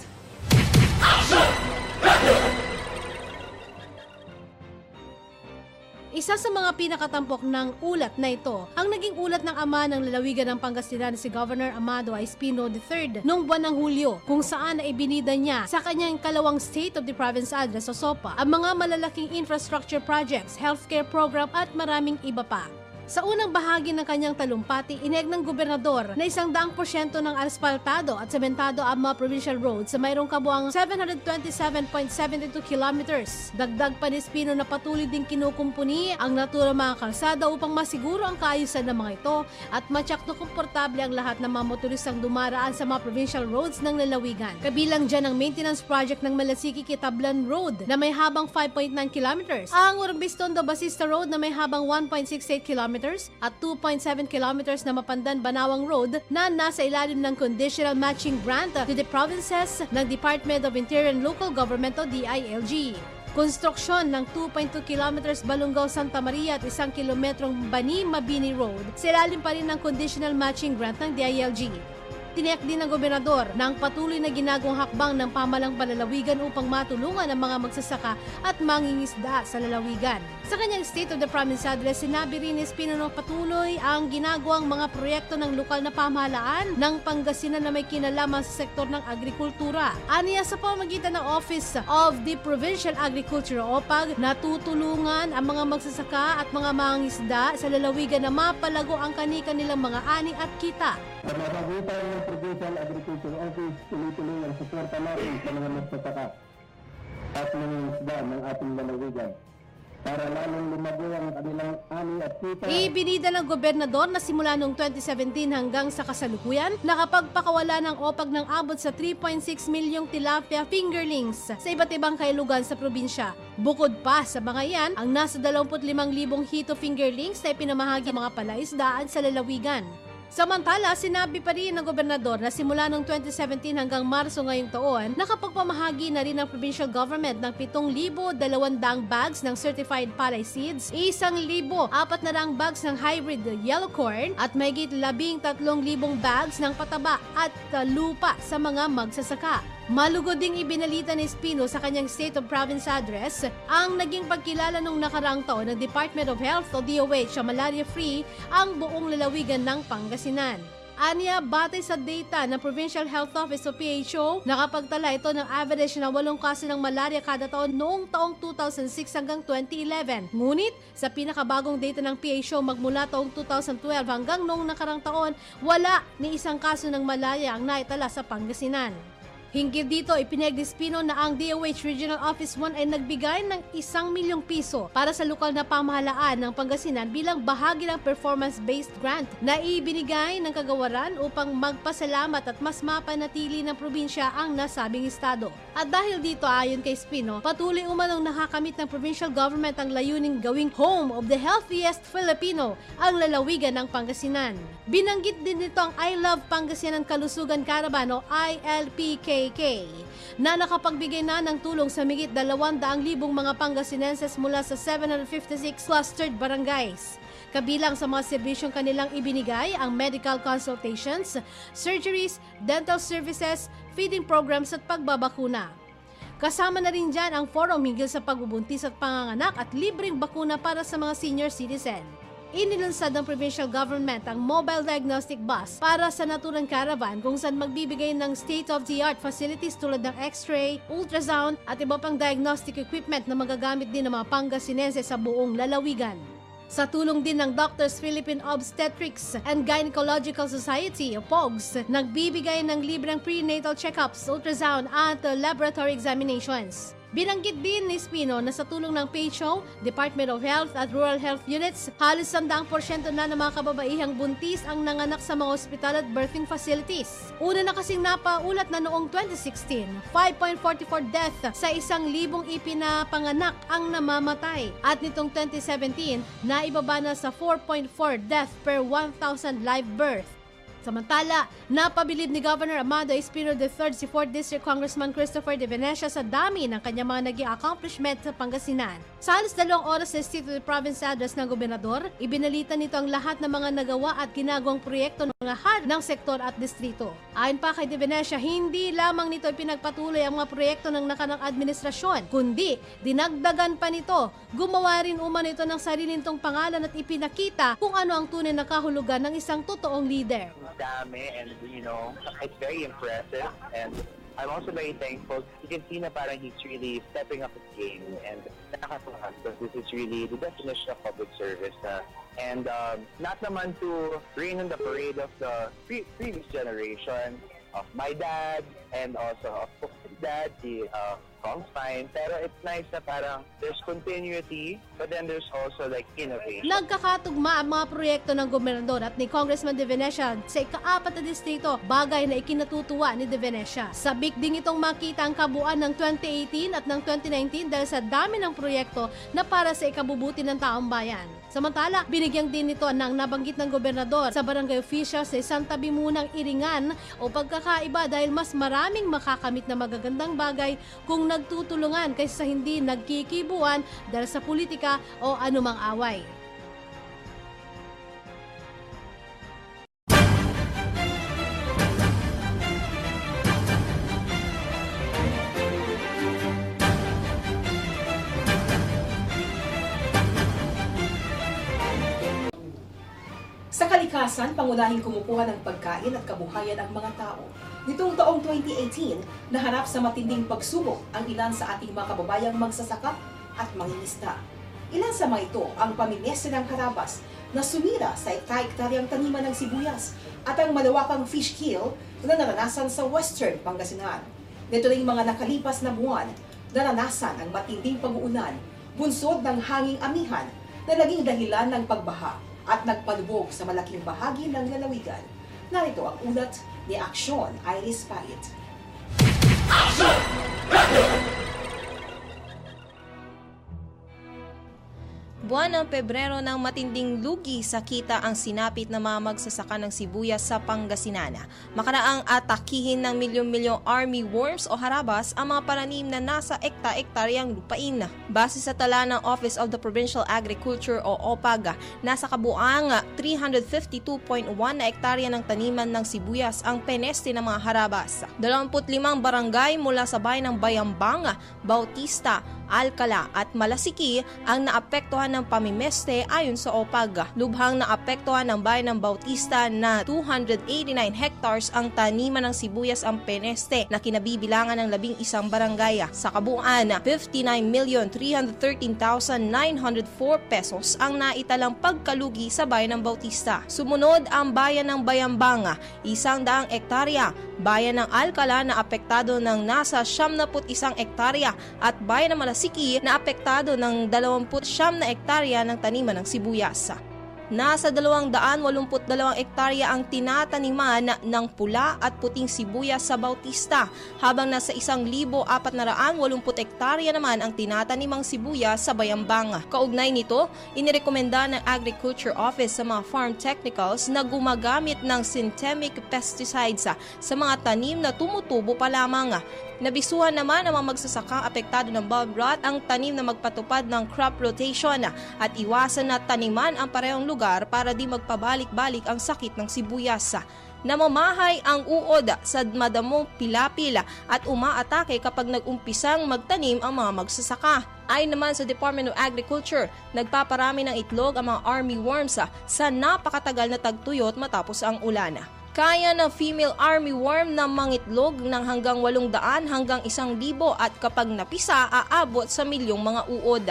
Isa sa mga pinakatampok ng ulat na ito ang naging ulat ng ama ng lalawigan ng Pangasinan si Governor Amado Espino III noong buwan ng Hulyo kung saan ay ibinida niya sa kanyang kalawang State of the Province Address o SOPA ang mga malalaking infrastructure projects, healthcare program at maraming iba pa. Sa unang bahagi ng kanyang talumpati, ineg ng gobernador na 100% ng asfaltado at sementado ang mga provincial roads sa mayroong kabuang 727.72 kilometers. Dagdag pa ni Espino na patuloy din kinukumpuni ang naturang mga kalsada upang masiguro ang kaayusan ng mga ito at matyak na komportable ang lahat ng mga motoristang dumaraan sa mga provincial roads ng lalawigan. Kabilang dyan ang maintenance project ng Malasiki-Kitablan Road na may habang 5.9 kilometers, ang Urbistondo-Basista Road na may habang 1.68 kilometers, at 2.7 kilometers na Mapandan-Banawang Road na nasa ilalim ng Conditional Matching Grant to the Provinces ng Department of Interior and Local Government o DILG. Konstruksyon ng 2.2 kilometers Balungaw-Santa Maria at 1 kilometrong Bani-Mabini Road sa ilalim pa rin ng Conditional Matching Grant ng DILG. Tiniyak din ng gobernador na ang patuloy na ginagawang hakbang ng pamalang palalawigan upang matulungan ang mga magsasaka at mangingisda sa lalawigan. Sa kanyang State of the Province address, sinabi rin ni Espino na patuloy ang ginagawang mga proyekto ng lokal na pamahalaan ng Pangasinan na may kinalaman sa sektor ng agrikultura. Aniya sa pamamagitan ng Office of the Provincial Agriculture OPAG, natutulungan ang mga magsasaka at mga mangingisda sa lalawigan na mapalago ang kani-kanilang mga ani at kita. Sa pamamagitan ng Provincial Agriculture Office, tuloy-tuloy ang suporta natin sa mga magsasaka at mga isda ng ating lalawigan para lalong lumago ang kanilang ani at kita. Ibinida ng gobernador na simula noong 2017 hanggang sa kasalukuyan, nakapagpakawala ng OPAG ng abot sa 3.6 milyong tilapia fingerlings sa iba't ibang kailugan sa probinsya. Bukod pa sa mga yan, ang nasa 25,000 hito fingerlings na ipinamahagi mga palaisdaan sa lalawigan. Samantala, sinabi pa rin ng gobernador na simula noong 2017 hanggang Marso ngayong taon, nakapagpamahagi na rin ng provincial government ng 7,200 bags ng certified palay seeds, 1,400 bags ng hybrid yellow corn, at mahigit 13,000 bags ng pataba at lupa sa mga magsasaka. Malugod ding ibinalita ni Espino sa kanyang State of Province address ang naging pagkilala nung nakaraang taon ng Department of Health o DOH sa malaria-free ang buong lalawigan ng Pangasinan. Aniya, batay sa data ng Provincial Health Office o PHO, nakapagtala ito ng average na 8 kaso ng malaria kada taon noong taong 2006 hanggang 2011. Ngunit, sa pinakabagong data ng PHO magmula taong 2012 hanggang noong nakarang taon, wala ni isang kaso ng malaria ang naitala sa Pangasinan. Hinggil dito, ipinag ni Espino na ang DOH Regional Office 1 ay nagbigay ng 1 milyong piso para sa lokal na pamahalaan ng Pangasinan bilang bahagi ng performance-based grant na ibinigay ng kagawaran upang magpasalamat at mas mapanatili ng probinsya ang nasabing estado. At dahil dito, ayon kay Espino, patuloy umanong nakakamit ng provincial government ang layuning gawing home of the healthiest Filipino ang lalawigan ng Pangasinan. Binanggit din nito ang I Love Pangasinan Kalusugan Caravan o ILPK na nakapagbigay na ng tulong sa migit 200,000 mga Pangasinenses mula sa 756 clustered barangays. Kabilang sa mga serbisyong kanilang ibinigay ang medical consultations, surgeries, dental services, feeding programs at pagbabakuna. Kasama na rin dyan ang forum hinggil sa pagbubuntis at panganganak at libreng bakuna para sa mga senior citizen. Inilunsad ng provincial government ang mobile diagnostic bus para sa naturang caravan kung saan magbibigay ng state-of-the-art facilities tulad ng x-ray, ultrasound at iba pang diagnostic equipment na magagamit din ng mga Pangasinense sa buong lalawigan. Sa tulong din ng Doctors Philippine Obstetrics and Gynecological Society o POGS, nagbibigay ng libreng prenatal checkups, ultrasound at laboratory examinations. Binanggit din ni Espino na sa tulong ng PHO, Department of Health at Rural Health Units, halos 100% na ng mga kababaihang buntis ang nanganak sa mga ospital at birthing facilities. Una na kasing napaulat na noong 2016, 5.44 death sa 1,000 ipinapanganak ang namamatay. At nitong 2017, naibaba na sa 4.4 death per 1,000 live birth. Samantala, napabilib ni Governor Amado Espino III si 4th District Congressman Christopher De Venecia sa dami ng kanyang mga naging accomplishment sa Pangasinan. Sa halos 2 oras sa State of the Province address ng gobernador, ibinalita nito ang lahat ng mga nagawa at ginagawang proyekto ng mga heart ng sektor at distrito. Ayon pa kay De Venecia, hindi lamang nito ipinagpatuloy ang mga proyekto ng nakanang administrasyon, kundi dinagdagan pa nito. Gumawa rin umano ito ng sarili nitong pangalan at ipinakita kung ano ang tunay na kahulugan ng isang totoong leader. Dami, and it's very impressive, and I'm also very thankful. You can see na parang he's really stepping up his game, and nakakatuwa because this is really the definition of public service. And not naman to rain on the parade of the previous generation of my dad, and also of his dad, si Kong's fine, pero it's nice na parang there's continuity, but then there's also like innovation. Nagkakatugma ang mga proyekto ng gobernador at ni Congressman De Venecia sa ika-4 na distrito, bagay na ikinatutuwa ni De Venecia. Sabik din itong makita ang kabuuan ng 2018 at ng 2019 dahil sa dami ng proyekto na para sa ikabubuti ng taong bayan. Samantala, binigyan din nito ng nabanggit ng gobernador sa barangay official sa isang tabi munang iringan o pagkakaiba dahil mas maraming makakamit na magagandang bagay kung nagtutulungan kaysa sa hindi nagkikibuan dahil sa politika o anumang away. kalikasan, pangunahing kumukuha ng pagkain at kabuhayan ang mga tao. Nitong taong 2018, naharap sa matinding pagsubok ang ilan sa ating mga kababayang magsasaka at mangingisda. Ilan sa mga ito ang pamimiyeste ng harabas na sumira sa ekta-ektaryang taniman ng sibuyas at ang malawakang fish kill na naranasan sa Western Pangasinan. Nito ring mga nakalipas na buwan, naranasan ang matinding pag-uulan, bunsod ng hanging amihan na naging dahilan ng pagbaha at nagpalubog sa malaking bahagi ng lalawigan. Narito ang ulat ni Aksyon Iris Pait. Buwan ng Pebrero ng matinding lugi sa kita ang sinapit na mga magsasaka ng sibuyas sa Pangasinan. Makaraang atakihin ng milyon-milyong army worms o harabas ang mga pananim na nasa ekta-ektaryang lupain. Base sa tala ng Office of the Provincial Agriculture o OPAG, nasa kabuang 352.1 na ektarya ng taniman ng sibuyas ang peneste ng mga harabas. 25 barangay mula sa bayan ng Bayambang, Bautista, Alcala at Malasiki ang naapektuhan ng pamimeste ayon sa OPAG. Lubhang naapektuhan ng bayan ng Bautista na 289 hectares ang taniman ng sibuyas ang peneste na kinabibilangan ng 11 barangay. Sa kabuuan, 59,313,904 pesos ang naitalang pagkalugi sa bayan ng Bautista. Sumunod ang bayan ng Bayambang, 100 ektarya, bayan ng Alcala na apektado ng nasa 71 ektarya at bayan ng Malasiki na apektado ng 29 na ektarya ng taniman ng sibuyas. Nasa 282 ektarya ang tinataniman ng pula at puting sibuyas sa Bautista, habang nasa 1,480 ektarya naman ang tinatanimang sibuyas sa Bayambang. Kaugnay nito, inirekomenda ng Agriculture Office sa mga farm technicals na gumagamit ng synthetic pesticides sa mga tanim na tumutubo pa lamang. Nabisuhan naman ang mga magsasakang apektado ng bulb rot ang tanim na magpatupad ng crop rotation at iwasan na taniman ang parehong lugar para di magpabalik-balik ang sakit ng sibuyas. Namamahay ang uod sa madamong pilapil at umaatake kapag nag-umpisang magtanim ang mga magsasaka. Ayon naman sa Department of Agriculture, nagpaparami ng itlog ang mga army worms sa napakatagal na tagtuyot matapos ang ulan. Kaya ng female army worm na mangitlog ng hanggang 800 hanggang 1,000 at kapag napisa, aabot sa milyong mga uod.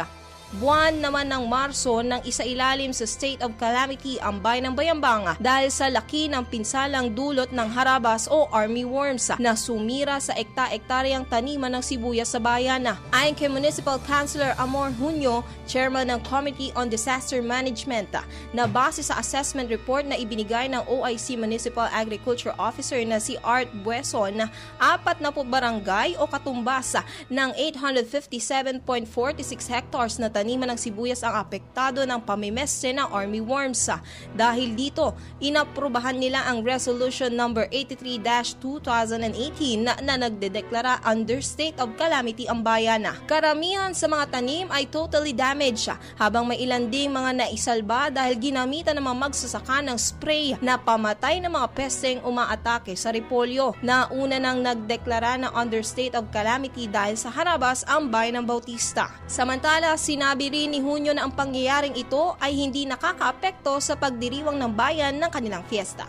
Buwan naman ng Marso nang isailalim sa state of calamity ang bayan ng Bayambang dahil sa laki ng pinsalang dulot ng harabas o army worms na sumira sa ekta-ektaryang taniman ng sibuyas sa bayan. Ayon kay Municipal Councilor Amor Junio, chairman ng Committee on Disaster Management, na base sa assessment report na ibinigay ng OIC Municipal Agriculture Officer na si Art Bueson, 40 barangay o katumbas ng 857.46 hectares na taniman ng sibuyas ang apektado ng pamimeste ng army worms. Dahil dito, inaprubahan nila ang Resolution number 83-2018 na nagdedeklara under state of calamity ang bayan. Karamihan sa mga tanim ay totally damaged, habang may ilan ding mga naisalba dahil ginamitan ng mga magsasaka ng spray na pamatay ng mga pesteng umaatake sa repolyo. Nauna nang nagdeklara ng under state of calamity dahil sa harabas ang bayan ng Bautista. Samantala, sinabi rin ni Junio na ang pangyayaring ito ay hindi nakakaapekto sa pagdiriwang ng bayan ng kanilang fiesta.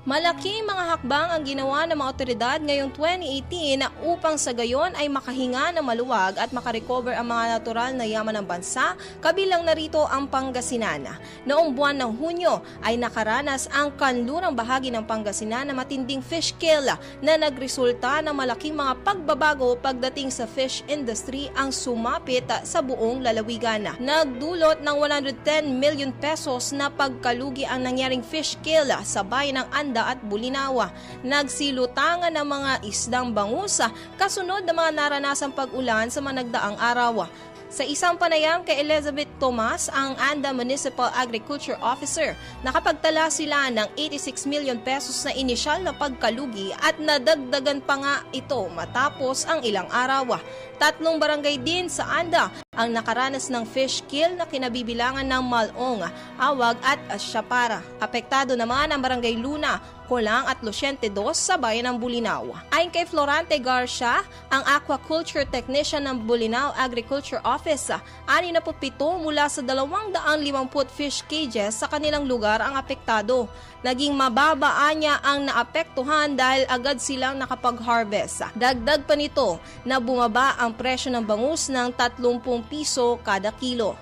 Malaking mga hakbang ang ginawa ng mga otoridad ngayong 2018 upang sa gayon ay makahinga ng maluwag at makarecover ang mga natural na yaman ng bansa, kabilang narito ang Pangasinan. Noong buwan ng Hunyo ay nakaranas ang kanlurang bahagi ng Pangasinan na matinding fish kill na nagresulta ng malaking mga pagbabago pagdating sa fish industry ang sumapit sa buong lalawigan. Nagdulot ng 110 million pesos na pagkalugi ang nangyaring fish kill sa bayan ng at Bulinawa. Nagsilutangan ng mga isdang bangus kasunod ng mga naranasang pag-ulan sa mga nagdaang araw. Sa isang panayam kay Elizabeth Tomas, ang Anda Municipal Agriculture Officer, nakapagtala sila ng 86 million pesos na inisyal na pagkalugi at nadagdagan pa nga ito matapos ang ilang araw. 3 barangay din sa Anda ang nakaranas ng fish kill na kinabibilangan ng Malong, Awag at Siapara. Apektado naman ang Barangay Luna, Kulang at Luciente 2 sa bayan ng Bolinao. Ayon kay Florante Garcia, ang aquaculture technician ng Bolinao Agriculture Office, 67 mula sa 250 fish cages sa kanilang lugar ang apektado. Naging mababaan niya ang naapektuhan dahil agad silang nakapag-harvest. Dagdag pa nito na bumaba ang presyo ng bangus ng 30 piso kada kilo.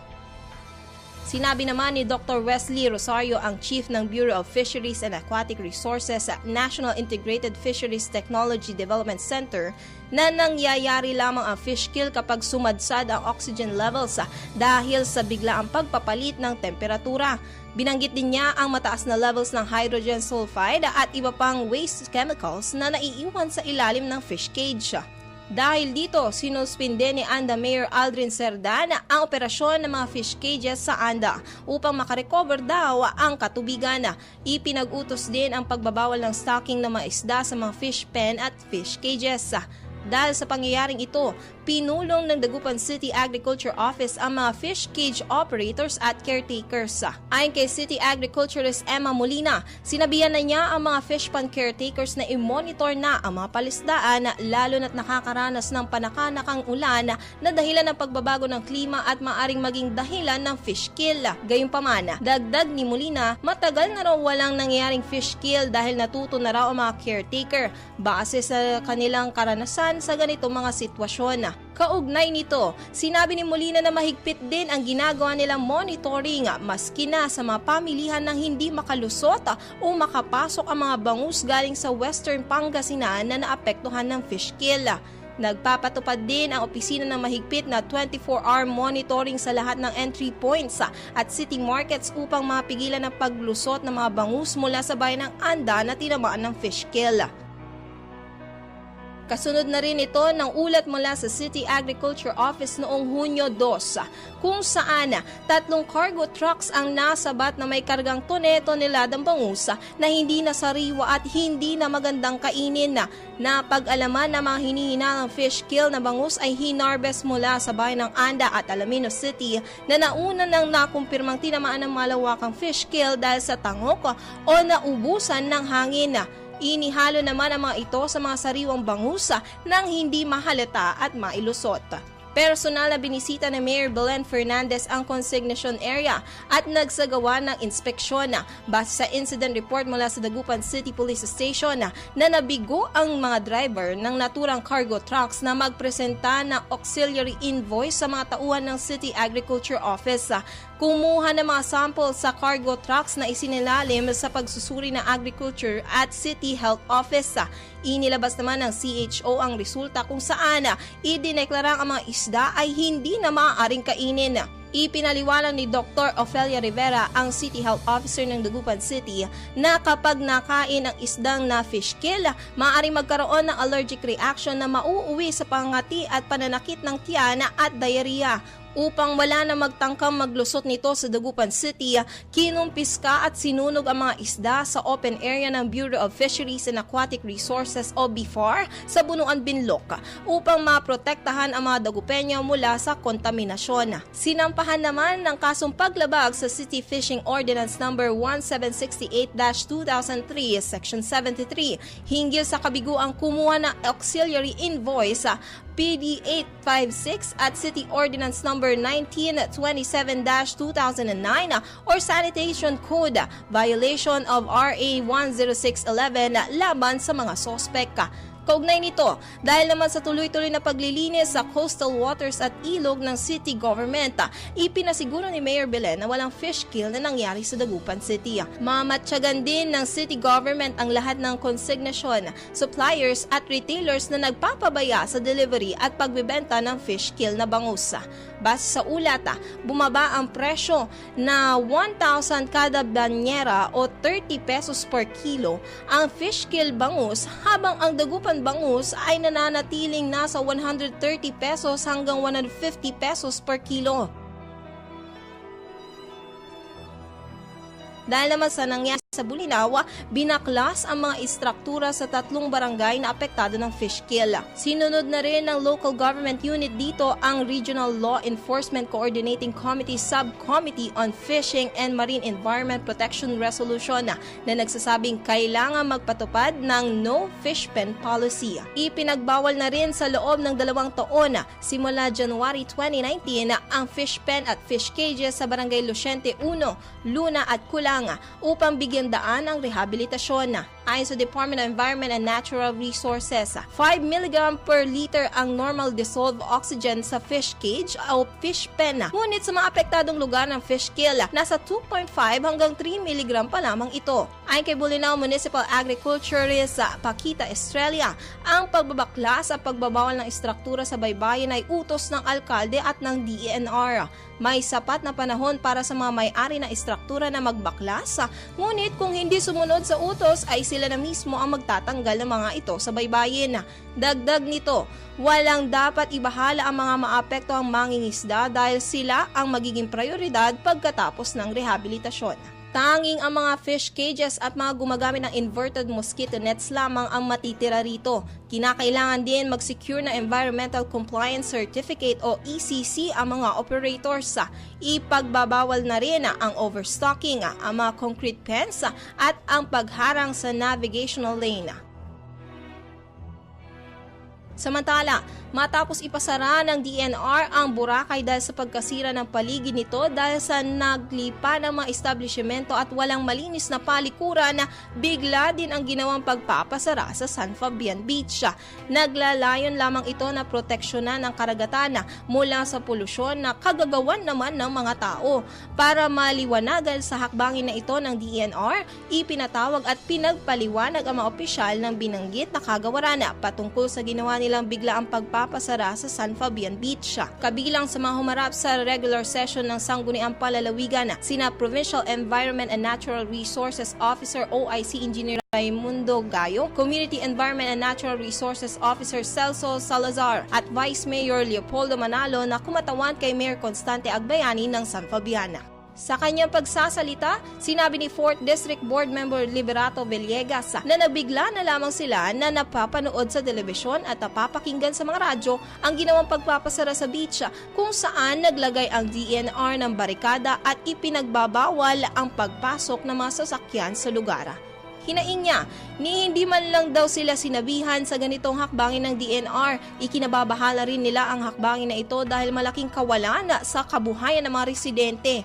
Sinabi naman ni Dr. Wesley Rosario, ang Chief ng Bureau of Fisheries and Aquatic Resources sa National Integrated Fisheries Technology Development Center, na nangyayari lamang ang fish kill kapag sumadsad ang oxygen levels dahil sa biglaang pagpapalit ng temperatura. Binanggit din niya ang mataas na levels ng hydrogen sulfide at iba pang waste chemicals na naiiwan sa ilalim ng fish cage. Dahil dito, sinuspinde ni ANDA Mayor Aldrin Cerdan ang operasyon ng mga fish cages sa ANDA upang makarecover daw ang katubigan. Ipinag-utos din ang pagbabawal ng stocking ng mga isda sa mga fish pen at fish cages. Dahil sa pangyayaring ito, pinulong ng Dagupan City Agriculture Office ang mga fish cage operators at caretakers. Ayon kay City Agriculturist Emma Molina, sinabihan na niya ang mga fish pond caretakers na i-monitor na ang mga palisdaan lalo na't nakakaranas ng panakanakang ulan na dahilan ng pagbabago ng klima at maaring maging dahilan ng fish kill. Gayunpaman, dagdag ni Molina, matagal na raw walang nangyayaring fish kill dahil natuto na raw ang mga caretaker base sa kanilang karanasan sa ganitong mga sitwasyon. Kaugnay nito, sinabi ni Molina na mahigpit din ang ginagawa nilang monitoring maski na sa mga pamilihan ng hindi makalusot o makapasok ang mga bangus galing sa Western Pangasinan na naapektuhan ng fish kill. Nagpapatupad din ang opisina ng mahigpit na 24-hour monitoring sa lahat ng entry points at city markets upang mapigilan ang paglusot ng mga bangus mula sa bayan ng ANDA na tinamaan ng fish kill. Kasunod na rin ito ng ulat mula sa City Agriculture Office noong Hunyo 2, kung saan 3 cargo trucks ang nasabat na may kargang toneladang bangus na hindi nasariwa at hindi na magandang kainin. Napag-alaman na mga hinihinalang fish kill na bangus ay hinarvest mula sa bayan ng ANDA at Alaminos City na nauna nang nakumpirmang tinamaan ng malawakang fish kill dahil sa tangok o naubusan ng hangin. Inihalo naman ang mga ito sa mga sariwang bangus nang hindi mahalata at mailusot. Personal na binisita ni Mayor Belen Fernandez ang consignation area at nagsagawa ng inspeksyon. Base sa incident report mula sa Dagupan City Police Station na nabigo ang mga driver ng naturang cargo trucks na magpresenta ng auxiliary invoice sa mga tauhan ng City Agriculture Office. Kumuha ng mga sample sa cargo trucks na isinilalim sa pagsusuri ng Agriculture at City Health Office. Inilabas naman ng CHO ang resulta kung saan idineklarang ang mga isda ay hindi na maaaring kainin. Ipinaliwanag ni Dr. Ofelia Rivera, ang City Health Officer ng Dagupan City, na kapag nakain ang isdang na fish kill, maaaring magkaroon ng allergic reaction na mauuwi sa pangati at pananakit ng tiyan at diarrhea. Upang wala na magtangkang maglusot nito sa Dagupan City, kinumpiska at sinunog ang mga isda sa open area ng Bureau of Fisheries and Aquatic Resources o BFAR sa Bunuan, Binloc upang maprotektahan ang mga Dagupeño mula sa kontaminasyon. Sinampahan naman ng kasong paglabag sa City Fishing Ordinance No. 1768-2003, Section 73, hinggil sa kabiguang kumuha ng auxiliary invoice PD 856 at City Ordinance No. 1927-2009 or Sanitation Code violation of RA 10611 laban sa mga sospek. Kaugnay nito, dahil naman sa tuloy-tuloy na paglilinis sa coastal waters at ilog ng city government, ipinasiguro ni Mayor Belen na walang fish kill na nangyari sa Dagupan City. Mamatyagan din ng city government ang lahat ng consignation, suppliers at retailers na nagpapabaya sa delivery at pagbebenta ng fish kill na bangus. Base sa ulat, bumaba ang presyo na 1,000 kada banyera o 30 pesos per kilo ang fish kill bangus, habang ang Dagupan bangus ay nananatiling nasa 130 pesos hanggang 150 pesos per kilo. Dahil naman sa nangyari sa Bulinaw, binaklas ang mga istruktura sa 3 barangay na apektado ng fish kill. Sinunod na rin ng local government unit dito ang Regional Law Enforcement Coordinating Committee Subcommittee on Fishing and Marine Environment Protection Resolution na nagsasabing kailangan magpatupad ng no fish pen policy. Ipinagbawal na rin sa loob ng 2 taon simula January 2019 ang fish pen at fish cages sa Barangay Luciente 1, Luna at Kulanga upang bigyan daan ang rehabilitasyon. Ayon sa Department of Environment and Natural Resources, 5 mg per liter ang normal dissolved oxygen sa fish cage o fish pen. Ngunit sa mga apektadong lugar ng fish kill, nasa 2.5 hanggang 3 mg pa lamang ito. Ayon kay Bulinaw Municipal Agriculturist Paquita Estrella, ang pagbabaklas at pagbabawal ng istruktura sa baybayin ay utos ng alkalde at ng DENR. May sapat na panahon para sa mga may-ari na istruktura na magbaklas, ngunit kung hindi sumunod sa utos ay sila na mismo ang magtatanggal ng mga ito sa baybayin. Dagdag nito, walang dapat ibahala ang mga maapektuhang mangingisda dahil sila ang magiging prioridad pagkatapos ng rehabilitasyon. Tanging ang mga fish cages at mga gumagamit ng inverted mosquito nets lamang ang matitira rito. Kinakailangan din mag-secure na Environmental Compliance Certificate o ECC ang mga operators. Ipagbabawal na rin ang overstocking, ang mga concrete pens at ang pagharang sa navigational lane. Samantala, matapos ipasara ng DNR ang Boracay dahil sa pagkasira ng paligid nito dahil sa naglipa ng mga establishmento at walang malinis na palikuran, bigla din ang ginawang pagpapasara sa San Fabian Beach. Naglalayon lamang ito na proteksyonan ang karagatan mula sa polusyon na kagagawan naman ng mga tao. Para maliwanagan sa hakbangin na ito ng DNR, ipinatawag at pinagpaliwanag ang mga opisyal ng binanggit na kagawaran patungkol sa ginawa nilang bigla ang pagpapasara sa San Fabian Beach. Kabilang sa mga humarap sa regular session ng Sangguniang Palalawigan, sina Provincial Environment and Natural Resources Officer OIC Engineer Raimundo Gayo, Community Environment and Natural Resources Officer Celso Salazar at Vice Mayor Leopoldo Manalo na kumatawan kay Mayor Constante Agbayani ng San Fabian. Sa kanyang pagsasalita, sinabi ni 4th District Board Member Liberato Villegas na nabigla na lamang sila na napapanood sa telebisyon at napapakinggan sa mga radyo ang ginawang pagpapasara sa beach kung saan naglagay ang DNR ng barikada at ipinagbabawal ang pagpasok ng mga sasakyan sa lugar. Hinaing niya, hindi man lang daw sila sinabihan sa ganitong hakbangin ng DNR, ikinababahala rin nila ang hakbangin na ito dahil malaking kawalan sa kabuhayan ng mga residente.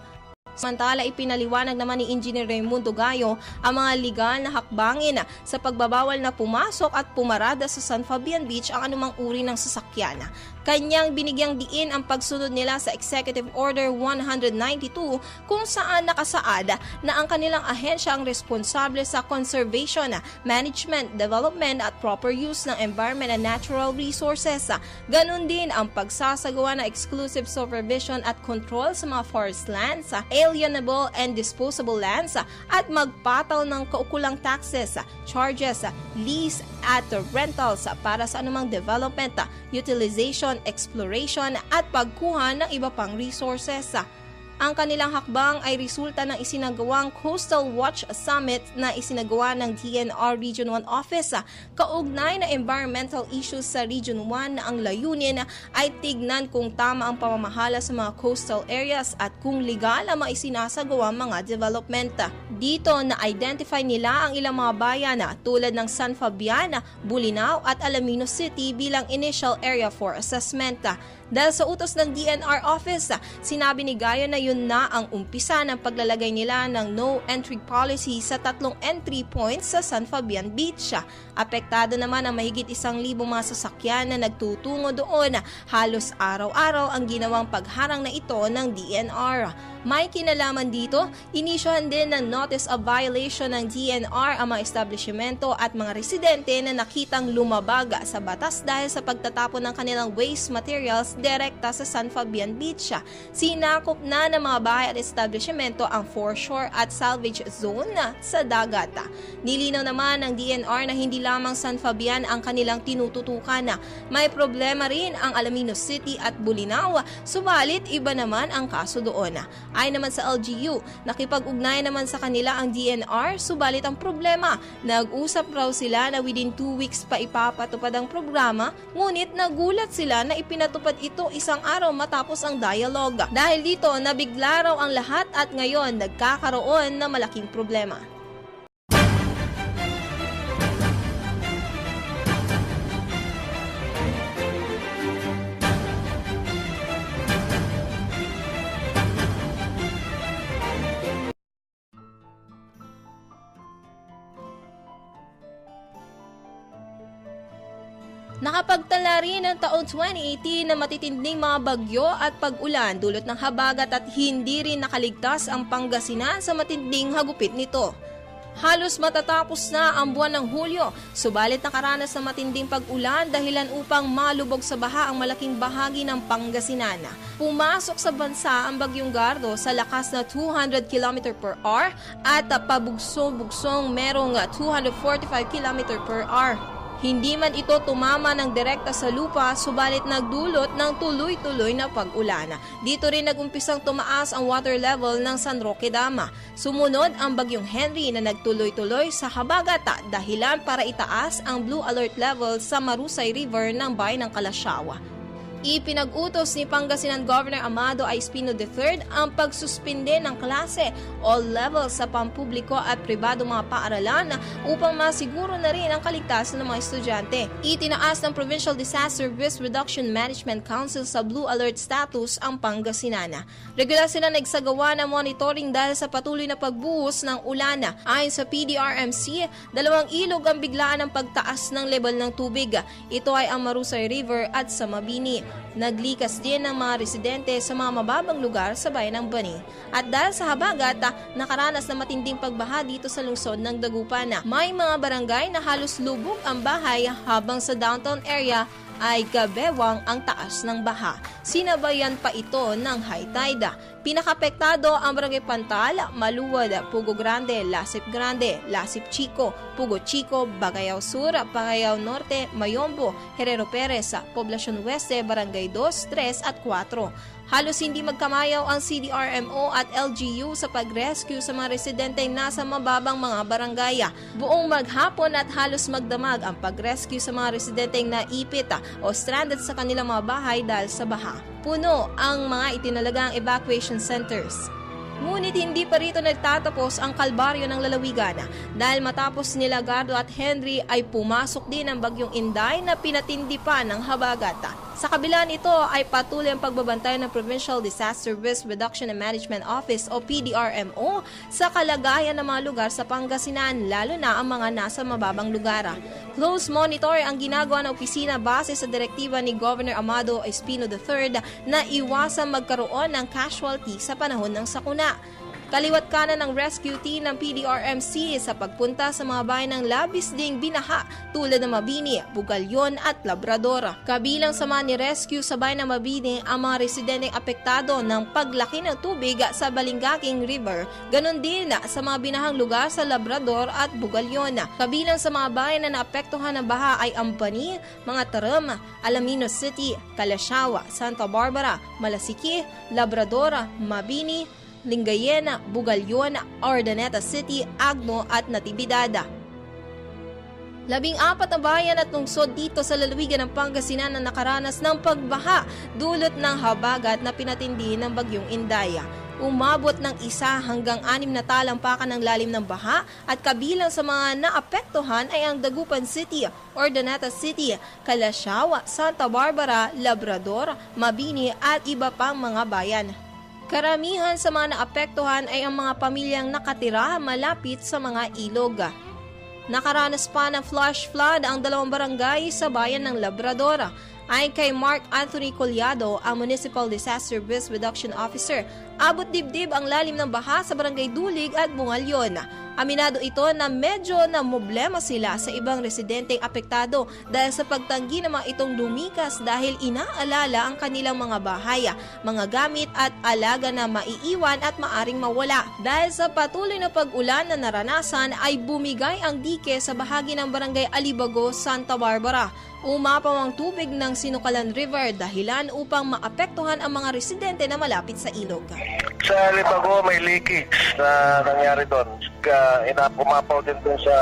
Samantala, ipinaliwanag naman ni Engineer Raimundo Gayo ang mga legal na hakbangin sa pagbabawal na pumasok at pumarada sa San Fabian Beach ang anumang uri ng sasakyan. Kanyang binigyang diin ang pagsunod nila sa Executive Order 192 kung saan nakasaad na ang kanilang ahensya ang responsable sa conservation, management, development at proper use ng environment and natural resources. Ganon din ang pagsasagawa ng exclusive supervision at control sa mga forest lands, alienable and disposable lands at magpataw ng kaukulang taxes, charges, lease at rentals para sa anumang development, utilization, exploration at pagkuha ng iba pang resources. Ang kanilang hakbang ay resulta ng isinagawang Coastal Watch Summit na isinagawa ng DNR Region 1 Office kaugnay na environmental issues sa Region 1 na ang layunin ay tignan kung tama ang pamamahala sa mga coastal areas at kung legal ang mga isinasagawa mga development. Dito na-identify nila ang ilang mga bayan tulad ng San Fabian, Bulinaw at Alaminos City bilang initial area for assessment. Dahil sa utos ng DNR Office, sinabi ni Gayo na yun na ang umpisa ng paglalagay nila ng no entry policy sa 3 entry points sa San Fabian Beach. Apektado naman ang mahigit 1,000 mga sasakyan na nagtutungo doon. Halos araw-araw ang ginawang pagharang na ito ng DNR. May kinalaman dito, inisyohan din ng notice of violation ng DNR ang mga establishmento at mga residente na nakitang lumabag sa batas dahil sa pagtatapon ng kanilang waste materials direkta sa San Fabian Beach. Sinakop na ng mga bahay at establishmento ang foreshore at salvage zone sa dagat. Nilinaw naman ng DNR na hindi lamang San Fabian ang kanilang tinututukan. May problema rin ang Alaminos City at Bulinaw, subalit iba naman ang kaso doon. Ayon naman sa LGU, nakipag-ugnayan naman sa kanila ang DNR, subalit ang problema, nag-usap raw sila na within 2 weeks pa ipapatupad ang programa, ngunit nagulat sila na ipinatupad ito isang araw matapos ang dialogue. Dahil dito, nabigla raw ang lahat at ngayon nagkakaroon ng malaking problema. Nakapagtala rin ng taong 2018 na matitinding mga bagyo at pag-ulan dulot ng habagat at hindi rin nakaligtas ang Pangasinan sa matinding hagupit nito. Halos matatapos na ang buwan ng Hulyo, subalit nakaranas ng matinding pag-ulan dahilan upang malubog sa baha ang malaking bahagi ng Pangasinan. Pumasok sa bansa ang Bagyong Gardo sa lakas na 200 km/h at pabugsong-bugsong merong 245 km/h. Hindi man ito tumama ng direkta sa lupa, subalit nagdulot ng tuloy-tuloy na pag-ulan. Dito rin nagumpisang tumaas ang water level ng San Roque Dam. Sumunod ang Bagyong Henry na nagtuloy-tuloy sa habagat dahilan para itaas ang blue alert level sa Marusay River ng bayan ng Kalasyaw. Ipinag-utos ni Pangasinan Governor Amado A. Espino III ang pagsuspinde ng klase all levels sa pampubliko at pribadong mga paaralan upang masiguro na rin ang kaligtasan ng mga estudyante. Itinaas ng Provincial Disaster Risk Reduction Management Council sa Blue Alert status ang Pangasinan. Regular sila nagsagawa ng monitoring dahil sa patuloy na pagbuhos ng ulan. Ayon sa PDRMC, 2 ilog ang biglaan ng pagtaas ng level ng tubig. Ito ay ang Marusay River at sa Mabini. Naglikas din ng mga residente sa mga mababang lugar sa bayan ng Bani. At dahil sa habagat, nakaranas na matinding pagbaha dito sa lungsod ng Dagupan. May mga barangay na halos lubog ang bahay habang sa downtown area ay gabewang ang taas ng baha. Sinabayan pa ito ng high tide. Pinakapektado ang Barangay Pantal, Maluwad, Pugo Grande, Lasip Grande, Lasip Chico, Pugo Chico, Bagayaw Sur, Bagayaw Norte, Mayombo, Herrero Perez, Poblacion Oeste, Barangay 2, 3 at 4. Halos hindi magkamayaw ang CDRMO at LGU sa pag-rescue sa mga residenteng nasa mababang mga barangay. Buong maghapon at halos magdamag ang pag-rescue sa mga residenteng naipit o stranded sa kanilang mga bahay dahil sa baha. Puno ang mga itinalagang evacuation centers. Ngunit hindi pa rito nagtatapos ang kalbaryo ng lalawigan dahil matapos nila Gardo at Henry ay pumasok din ang Bagyong Inday na pinatindi pa ng habagat. Sa kabila nito ay patuloy ang pagbabantay ng Provincial Disaster Risk Reduction and Management Office o PDRMO sa kalagayan ng mga lugar sa Pangasinan, lalo na ang mga nasa mababang lugar. Close monitor ang ginagawa ng opisina base sa direktiba ni Governor Amado A. Espino III na iwasang magkaroon ng casualty sa panahon ng sakuna. Kaliwat kanan ng rescue team ng PDRMC sa pagpunta sa mga bayan ng labis ding binaha tulad ng Mabini, Bugalyon at Labrador. Kabilang sa mga ni-rescue sa bayan ng Mabini ang mga residenteng apektado ng paglaki ng tubig sa Balingaking River, ganon din sa mga binahang lugar sa Labrador at Bugalyon. Kabilang sa mga bayan na naapektuhan ng baha ay Ampani, mga Taram, Alaminos City, Kalasyaw, Santa Barbara, Malasiki, Labrador, Mabini, Lingayen, Bugalyon, Urdaneta City, Agno at Natividad. 14 na bayan at lungsod dito sa lalawigan ng Pangasinan na nakaranas ng pagbaha dulot ng habagat na pinatindi ng Bagyong Inday. Umabot ng 1 hanggang 6 na talampakan ng lalim ng baha at kabilang sa mga naapektuhan ay ang Dagupan City, Urdaneta City, Kalasyaw, Santa Barbara, Labrador, Mabini at iba pang mga bayan. Karamihan sa mga naapektuhan ay ang mga pamilyang nakatira malapit sa mga ilog. Nakaranas pa ng flash flood ang 2 barangay sa bayan ng Labrador. Ayon kay Mark Anthony Collado, ang Municipal Disaster Risk Reduction Officer, abot dibdib ang lalim ng baha sa Barangay Dulig at Bungalyon. Aminado ito na medyo namblema sila sa ibang residenteng apektado dahil sa pagtanggi ng mga itong lumikas dahil inaalala ang kanilang mga bahay, mga gamit at alaga na maiiwan at maaring mawala. Dahil sa patuloy na pag-ulan na naranasan ay bumigay ang dike sa bahagi ng Barangay Alibago, Santa Barbara. Umapaw ang tubig ng Sinukalan River dahilan upang maapektuhan ang mga residente na malapit sa ilog. Sa Alibago may leakage na nangyari doon. Umapaw din doon sa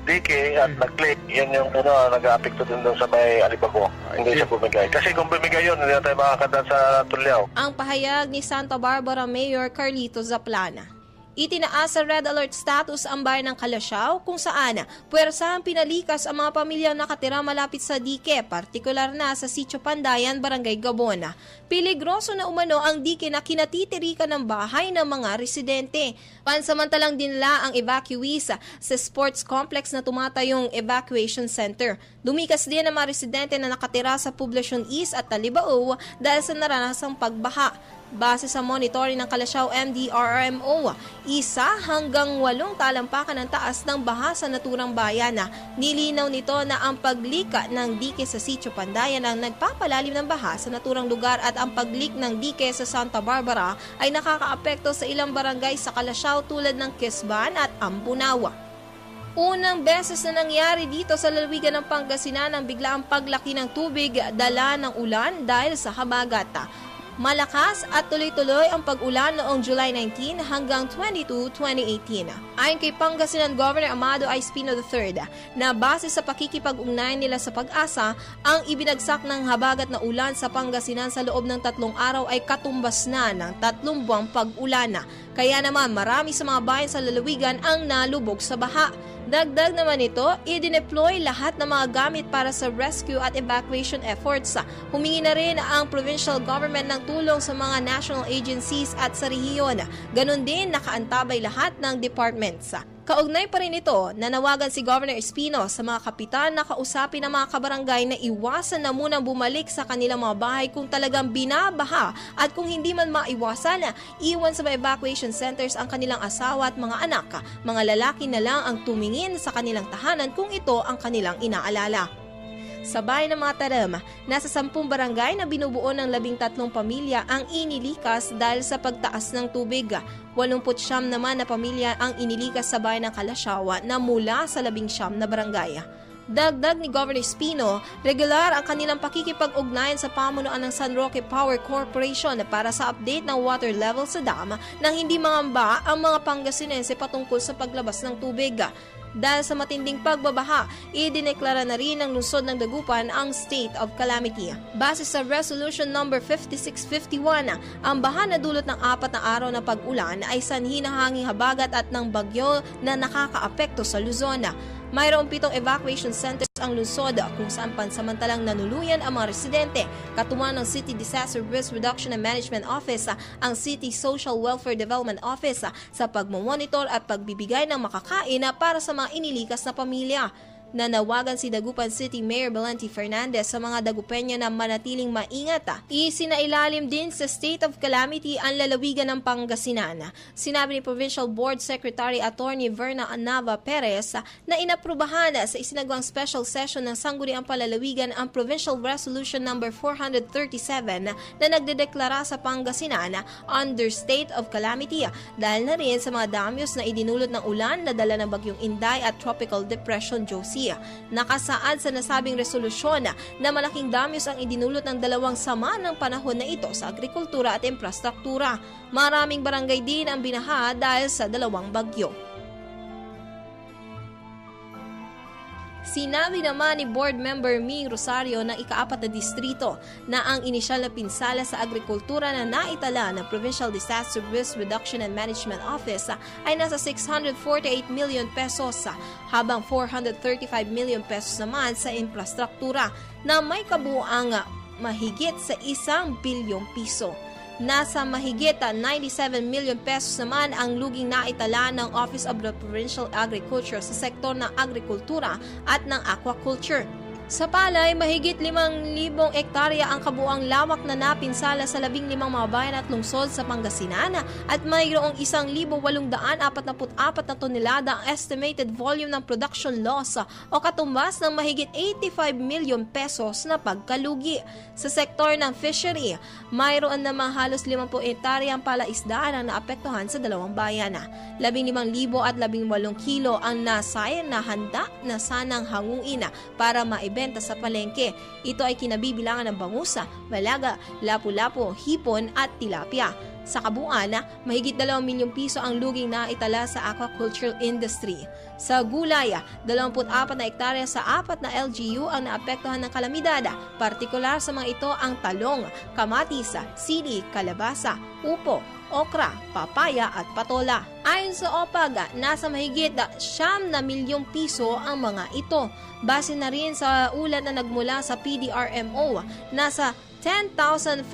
dike at nag-leak. Yan yung nag-apekto din doon sa may Alibago. Hindi siya bumigay. Kasi kung bumigay yun, hindi na tayo makakadaan sa Tulyao. Ang pahayag ni Santa Barbara Mayor Carlito Zaplana. Itinaas sa red alert status ang bayan ng Calasiao kung saan puwersahang pinalikas ang mga pamilyang nakatira malapit sa dike, partikular na sa Sitio Pandayan, Barangay Gabon. Peligroso na umano ang dike na kinatitirikan ng bahay ng mga residente. Pansamantalang dinala ang evacuees sa sports complex na tumatayong evacuation center. Lumikas din ang mga residente na nakatira sa Poblacion East at Talibao dahil sa naranasang pagbaha. Base sa monitoring ng Calasiao MDRRMO, 1 hanggang 8 talampakan ng taas ng baha sa naturang bayan. Nilinaw nito na ang paglika ng dike sa Sitio Pandayan ang nagpapalalim ng baha sa naturang lugar at ang paglik ng dike sa Santa Barbara ay nakakaapekto sa ilang barangay sa Calasiao tulad ng Quezban at Ampunawa. Unang beses na nangyari dito sa lalawigan ng Pangasinan ang biglaang paglaki ng tubig dala ng ulan dahil sa habagat. Malakas at tuloy-tuloy ang pag-ulan noong July 19 hanggang 22, 2018. Ayon kay Pangasinan Governor Amado I. Espino III na base sa pakikipag-ugnayan nila sa Pag-asa, ang ibinagsak ng habagat na ulan sa Pangasinan sa loob ng 3 araw ay katumbas na ng 3 buwang pag-ulan. Kaya naman marami sa mga bayan sa lalawigan ang nalubog sa baha. Dagdag naman ito, i-deploy lahat ng mga gamit para sa rescue at evacuation efforts. Humingi na rin ang provincial government ng tulong sa mga national agencies at sa rehiyon. Ganon din nakaantabay lahat ng departments. Kaugnay pa rin ito, nanawagan si Governor Espino sa mga kapitan na kausapin ng mga kabarangay na iwasan na munang bumalik sa kanilang mga bahay kung talagang binabaha at kung hindi man maiwasan, iwan sa evacuation centers ang kanilang asawa at mga anak. Mga lalaki na lang ang tumingin sa kanilang tahanan kung ito ang kanilang inaalala. Sa bayan ng mga Taram, nasa 10 barangay na binubuo ng 13 pamilya ang inilikas dahil sa pagtaas ng tubig. 89 naman na pamilya ang inilikas sa bayan ng Calasiao na mula sa 19 na barangay. Dagdag ni Governor Espino, regular ang kanilang pakikipag-ugnayan sa pamunuan ng San Roque Power Corporation para sa update ng water level sa dam nang hindi mangamba ang mga Pangasinense patungkol sa paglabas ng tubig. Dahil sa matinding pagbabaha, idineklara na rin ng lungsod ng Dagupan ang state of calamity. Base sa Resolution No. 5651, ang baha na dulot ng 4 na araw na pag-ulan ay sanhi ng hanging habagat at ng bagyo na nakakaapekto sa Luzon. Mayroong 7 evacuation centers ang lungsod kung saan pansamantalang nanuluyan ang mga residente, katuwa ng City Disaster Risk Reduction and Management Office, ang City Social Welfare Development Office sa pagmamonitor at pagbibigay ng makakain para sa mga inilikas na pamilya. Nanawagan si Dagupan City Mayor Valenti Fernandez sa mga Dagupeño na manatiling maingat. Isinailalim din sa state of calamity ang lalawigan ng Pangasinan. Sinabi ni Provincial Board Secretary Attorney Verna Nava Perez na inaprubahan sa isinagawang special session ng Sangguniang Palalawigan ang Provincial Resolution No. 437 na nagdedeklara sa Pangasinan under state of calamity dahil na rin sa mga damyos na idinulot ng ulan na dala ng Bagyong Inday at Tropical Depression Josie. Nakasaad sa nasabing resolusyon na malaking damyos ang idinulot ng 2 sama ng panahon na ito sa agrikultura at infrastruktura. Maraming barangay din ang binaha dahil sa 2 bagyo. Sinabi naman ni Board Member Ming Rosario ng ika-4 na distrito na ang inisyal na pinsala sa agrikultura na naitala ng Provincial Disaster Risk Reduction and Management Office ay nasa 648 million pesos habang 435 million pesos naman sa infrastruktura na may kabuuang mahigit sa 1 bilyong piso. Nasa mahigit 97 million pesos naman ang luging naitala ng Office of the Provincial Agriculture sa sektor ng agrikultura at ng aquaculture. Sa palay, mahigit 5,000 ektarya ang kabuang lawak na napinsala sa 15 mga bayan at lungsod sa Pangasinan at mayroong 1,844 na tonelada ang estimated volume ng production loss o katumbas ng mahigit 85 million pesos na pagkalugi. Sa sektor ng fishery, mayroon namang halos 50 ektarya ang palaisdaan ang naapektuhan sa dalawang bayan. 15,000 at 18 kilo ang nasayang na handa na sanang hanguin para maibenta sa palengke. Ito ay kinabibilangan ng bangusa, malaga, lapu-lapu, hipon at tilapia. Sa kabuuan, mahigit 2 milyong piso ang luging na itala sa aquaculture industry. Sa gulay, 24 na ektarya sa 4 na LGU ang naapektuhan ng kalamidad. Partikular sa mga ito ang talong, kamatis, sili, kalabasa, upo, okra, papaya at patola. Ayon sa OPAG, nasa mahigit 9 milyong piso ang mga ito. Base na rin sa ulat na nagmula sa PDRMO, nasa 10,528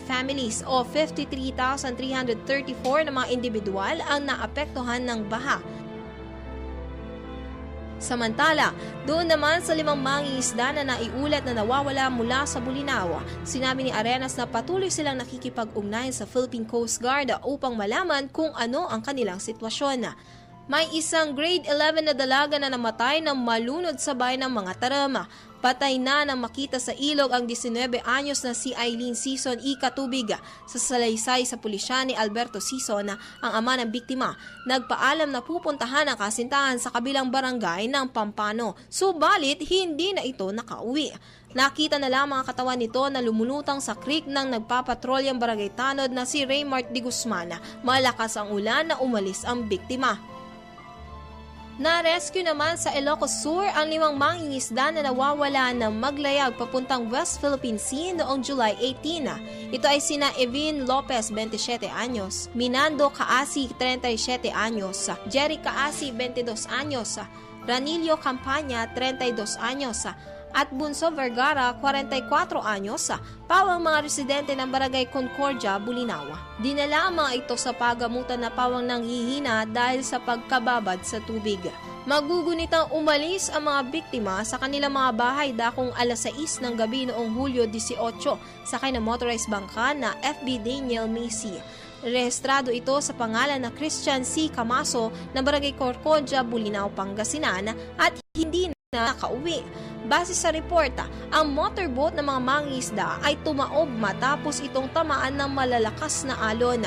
families o 53,334 na mga individual ang naapektuhan ng baha. Samantala, doon naman sa 5 mangingisda na naiulat na nawawala mula sa Bolinao, sinabi ni Arenas na patuloy silang nakikipag-ugnayan sa Philippine Coast Guard upang malaman kung ano ang kanilang sitwasyon. May isang grade 11 na dalaga na namatay ng malunod sa bayan ng mga tarama. Patay na nang makita sa ilog ang 19 anyos na si Eileen Sison Ikatubig. Sa salaysay sa pulisya ni Alberto Sison, ang ama ng biktima, nagpaalam na pupuntahan ang kasintahan sa kabilang barangay ng Pampano. Subalit, hindi na ito nakauwi. Nakita na lamang ang katawan nito na lumulutang sa creek ng nagpapatrolyang barangay tanod na si Raymart de Guzman. Malakas ang ulan na umalis ang biktima. Na-rescue naman sa Ilocos Sur ang 5 mangingisda na nawawala ng maglayag papuntang West Philippine Sea noong July 18. Ito ay sina Evin Lopez, 27 anyos, Minando Kaasi, 37 anyos, Jerry Kaasi, 22 anyos, Ranillo Campanya, 32 anyos, at Bunso Vergara, 44 anyos, pawang mga residente ng Barangay Concordia, Bolinao. Dinala ang mga ito sa pagamutan na pawang nanghihina dahil sa pagkababad sa tubig. Magugunitang umalis ang mga biktima sa kanilang mga bahay dakong alas 6 ng gabi noong Hulyo 18 sakay ng motorized bangka na FB Daniel Macy. Rehistrado ito sa pangalan na Christian C. Camaso na Barangay Concordia, Bolinao, Pangasinan at hindi na nakauwi. Base sa reporta, ang motorboat ng mga mangingisda ay tumaob matapos itong tamaan ng malalakas na alon.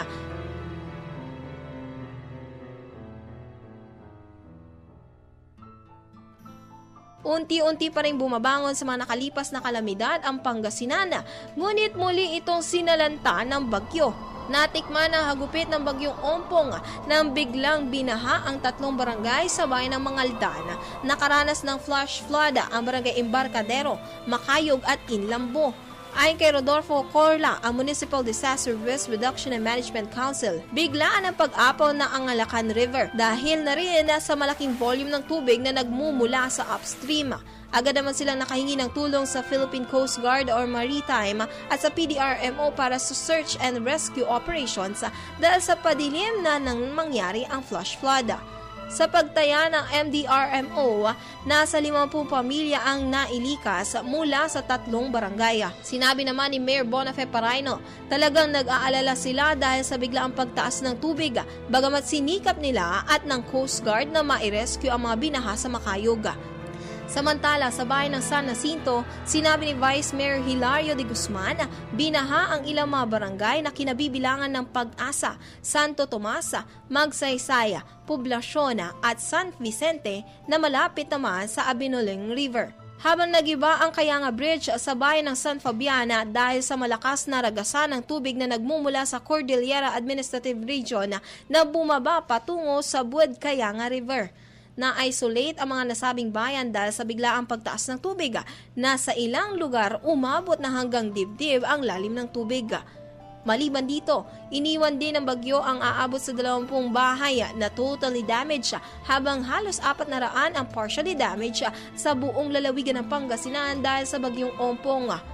Unti-unti pa rin bumabangon sa mga nakalipas na kalamidad ang Pangasinan, ngunit muli itong sinalanta ng bagyo. Natikman ang hagupit ng bagyong Ompong nang biglang binaha ang 3 barangay sa bayan ng Mangaldan. Nakaranas ng flash flood ang barangay Embarcadero, Makayog at Inlambo. Ayon kay Rodolfo Corla, ang Municipal Disaster Risk Reduction and Management Council, biglaan ang pag-apaw ng Angalacan River dahil na rin sa malaking volume ng tubig na nagmumula sa upstream. Agad naman silang nakahingi ng tulong sa Philippine Coast Guard or Maritime at sa PDRMO para sa search and rescue operations dahil sa padilim na nang mangyari ang flash flood. Sa pagtaya ng MDRMO, nasa 50 pamilya ang nailikas mula sa 3 barangay. Sinabi naman ni Mayor Bonafe Paraino, talagang nag-aalala sila dahil sa biglaang pagtaas ng tubig, bagamat sinikap nila at ng Coast Guard na ma-rescue ang mga binaha sa Makayog. Samantala, sa bayan ng San Jacinto, sinabi ni Vice Mayor Hilario de Guzman, binaha ang ilang mga barangay na kinabibilangan ng Pag-asa, Santo Tomas, Magsaysay, Poblasyon at San Vicente na malapit naman sa Abinoling River. Habang nagiba ang Kayanga Bridge sa bayan ng San Fabiana dahil sa malakas na ragasan ng tubig na nagmumula sa Cordillera Administrative Region na bumaba patungo sa Buwad Kayanga River. Na-isolate ang mga nasabing bayan dahil sa biglaang pagtaas ng tubig na sa ilang lugar umabot na hanggang dibdib ang lalim ng tubig. Maliban dito, iniwan din ng bagyo ang aabot sa 20 bahay na totally damaged habang halos 400 ang partially damaged sa buong lalawigan ng Pangasinan dahil sa bagyong Ompong.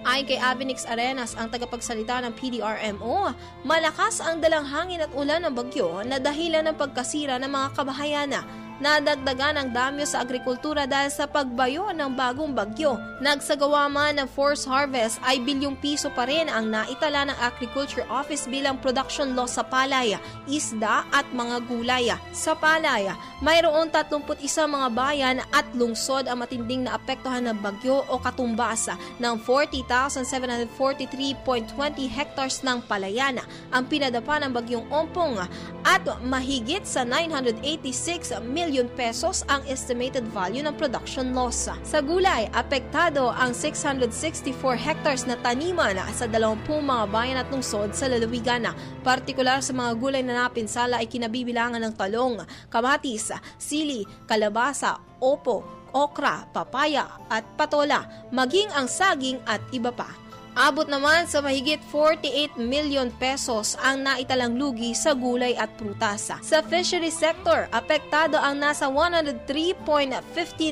Ayon kay Abenix Arenas, ang tagapagsalita ng PDRMO, malakas ang dalang hangin at ulan ng bagyo na dahilan ng pagkasira ng mga kabahayan. nadagdagan ang damyo sa agrikultura dahil sa pagbayo ng bagong bagyo. Nagsagawa man ng forced harvest ay bilyong piso pa rin ang naitala ng Agriculture Office bilang production loss sa palay, isda at mga gulay. Sa palay, mayroon 31 mga bayan at lungsod ang matinding naapektuhan ng bagyo o katumbas ng 40,743.20 hectares ng palayan ang pinadapa ng bagyong Ompong at mahigit sa 986 million pesos ang estimated value ng production loss. Sa gulay, apektado ang 664 hectares na taniman sa 20 mga bayan at lungsod sa lalawigan. Partikular sa mga gulay na napinsala ay kinabibilangan ng talong, kamatis, sili, kalabasa, opo, okra, papaya at patola, maging ang saging at iba pa. Abot naman sa mahigit 48 million pesos ang naitalang lugi sa gulay at prutas. Sa fishery sector, apektado ang nasa 103.15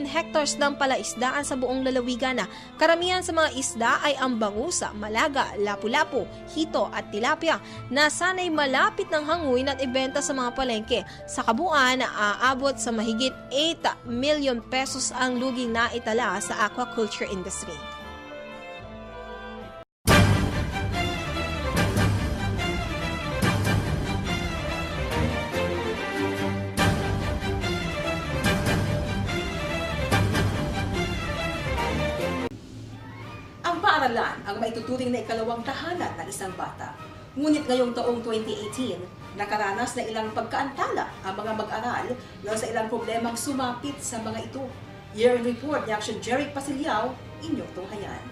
hectares ng palaisdaan sa buong lalawigan. Karamihan sa mga isda ay ang bangusa, malaga, lapu-lapu, hito at tilapia na sana'y malapit ng hanguin at ibenta sa mga palengke. Sa kabuuan, aabot sa mahigit 8 million pesos ang luging naitala sa aquaculture industry. Ang paaralan ang maituturing na ikalawang tahanan ng isang bata. Ngunit ngayong taong 2018, nakaranas na ilang pagkaantala ang mga mag-aral dahil sa ilang problemang sumapit sa mga ito. Year in Report ni Action Jerry Pasiliao, inyong tunghayan.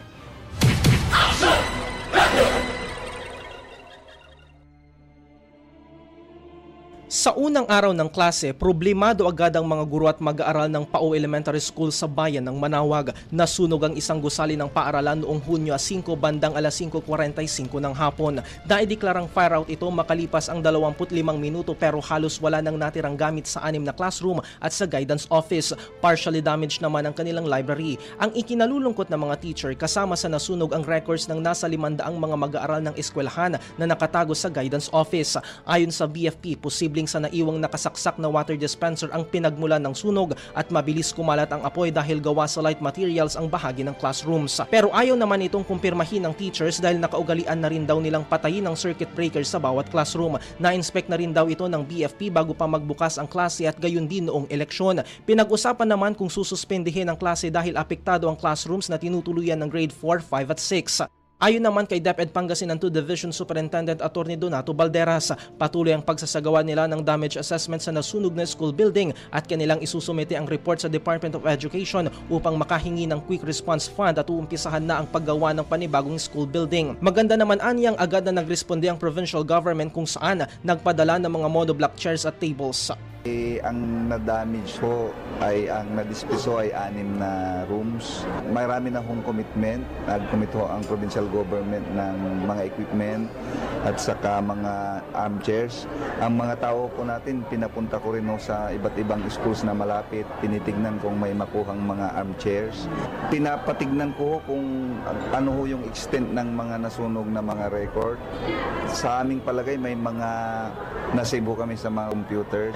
Sa unang araw ng klase, problemado agad ang mga guro at mag-aaral ng PAO Elementary School sa bayan ng Manawag. Nasunog ang isang gusali ng paaralan noong Hunyo 5 bandang alas 5:45 ng hapon. Naideklarang fire out ito makalipas ang 25 minuto pero halos wala nang natirang gamit sa 6 na classroom at sa guidance office. Partially damaged naman ang kanilang library. Ang ikinalulungkot ng mga teacher kasama sa nasunog ang records ng nasa 500 mga mag-aaral ng eskwelahan na nakatago sa guidance office. Ayon sa BFP, posibleng sa naiwang nakasaksak na water dispenser ang pinagmulan ng sunog at mabilis kumalat ang apoy dahil gawa sa light materials ang bahagi ng classrooms. Pero ayaw naman itong kumpirmahin ng teachers dahil nakaugalian na rin daw nilang patayin ang circuit breakers sa bawat classroom. Na-inspect na rin daw ito ng BFP bago pa magbukas ang klase at gayon din noong eleksyon. Pinag-usapan naman kung sususpendihin ang klase dahil apektado ang classrooms na tinutuluyan ng grade 4, 5 at 6. Ayon naman kay DepEd Pangasinan 2 Division Superintendent Atty. Donato Balderas, patuloy ang pagsasagawa nila ng damage assessment sa nasunog na school building at kanilang isusumite ang report sa Department of Education upang makahingi ng quick response fund at uumpisahan na ang paggawa ng panibagong school building. Maganda naman anyang agad na nagresponde ang provincial government kung saan nagpadala ng mga monoblock chairs at tables. Ang na-damage po ay ang na-dispeso ay 6 na rooms. Marami na hong commitment. Nag-commit ho ang provincial government ng mga equipment at saka mga armchairs. Ang mga tao po natin, pinapunta ko rin ho sa iba't ibang schools na malapit. Tinitignan kung may makuhang mga armchairs. Pinapatignan ko kung ano ho yung extent ng mga nasunog na mga record. Sa aming palagay, may mga nasave ho kami sa mga computer.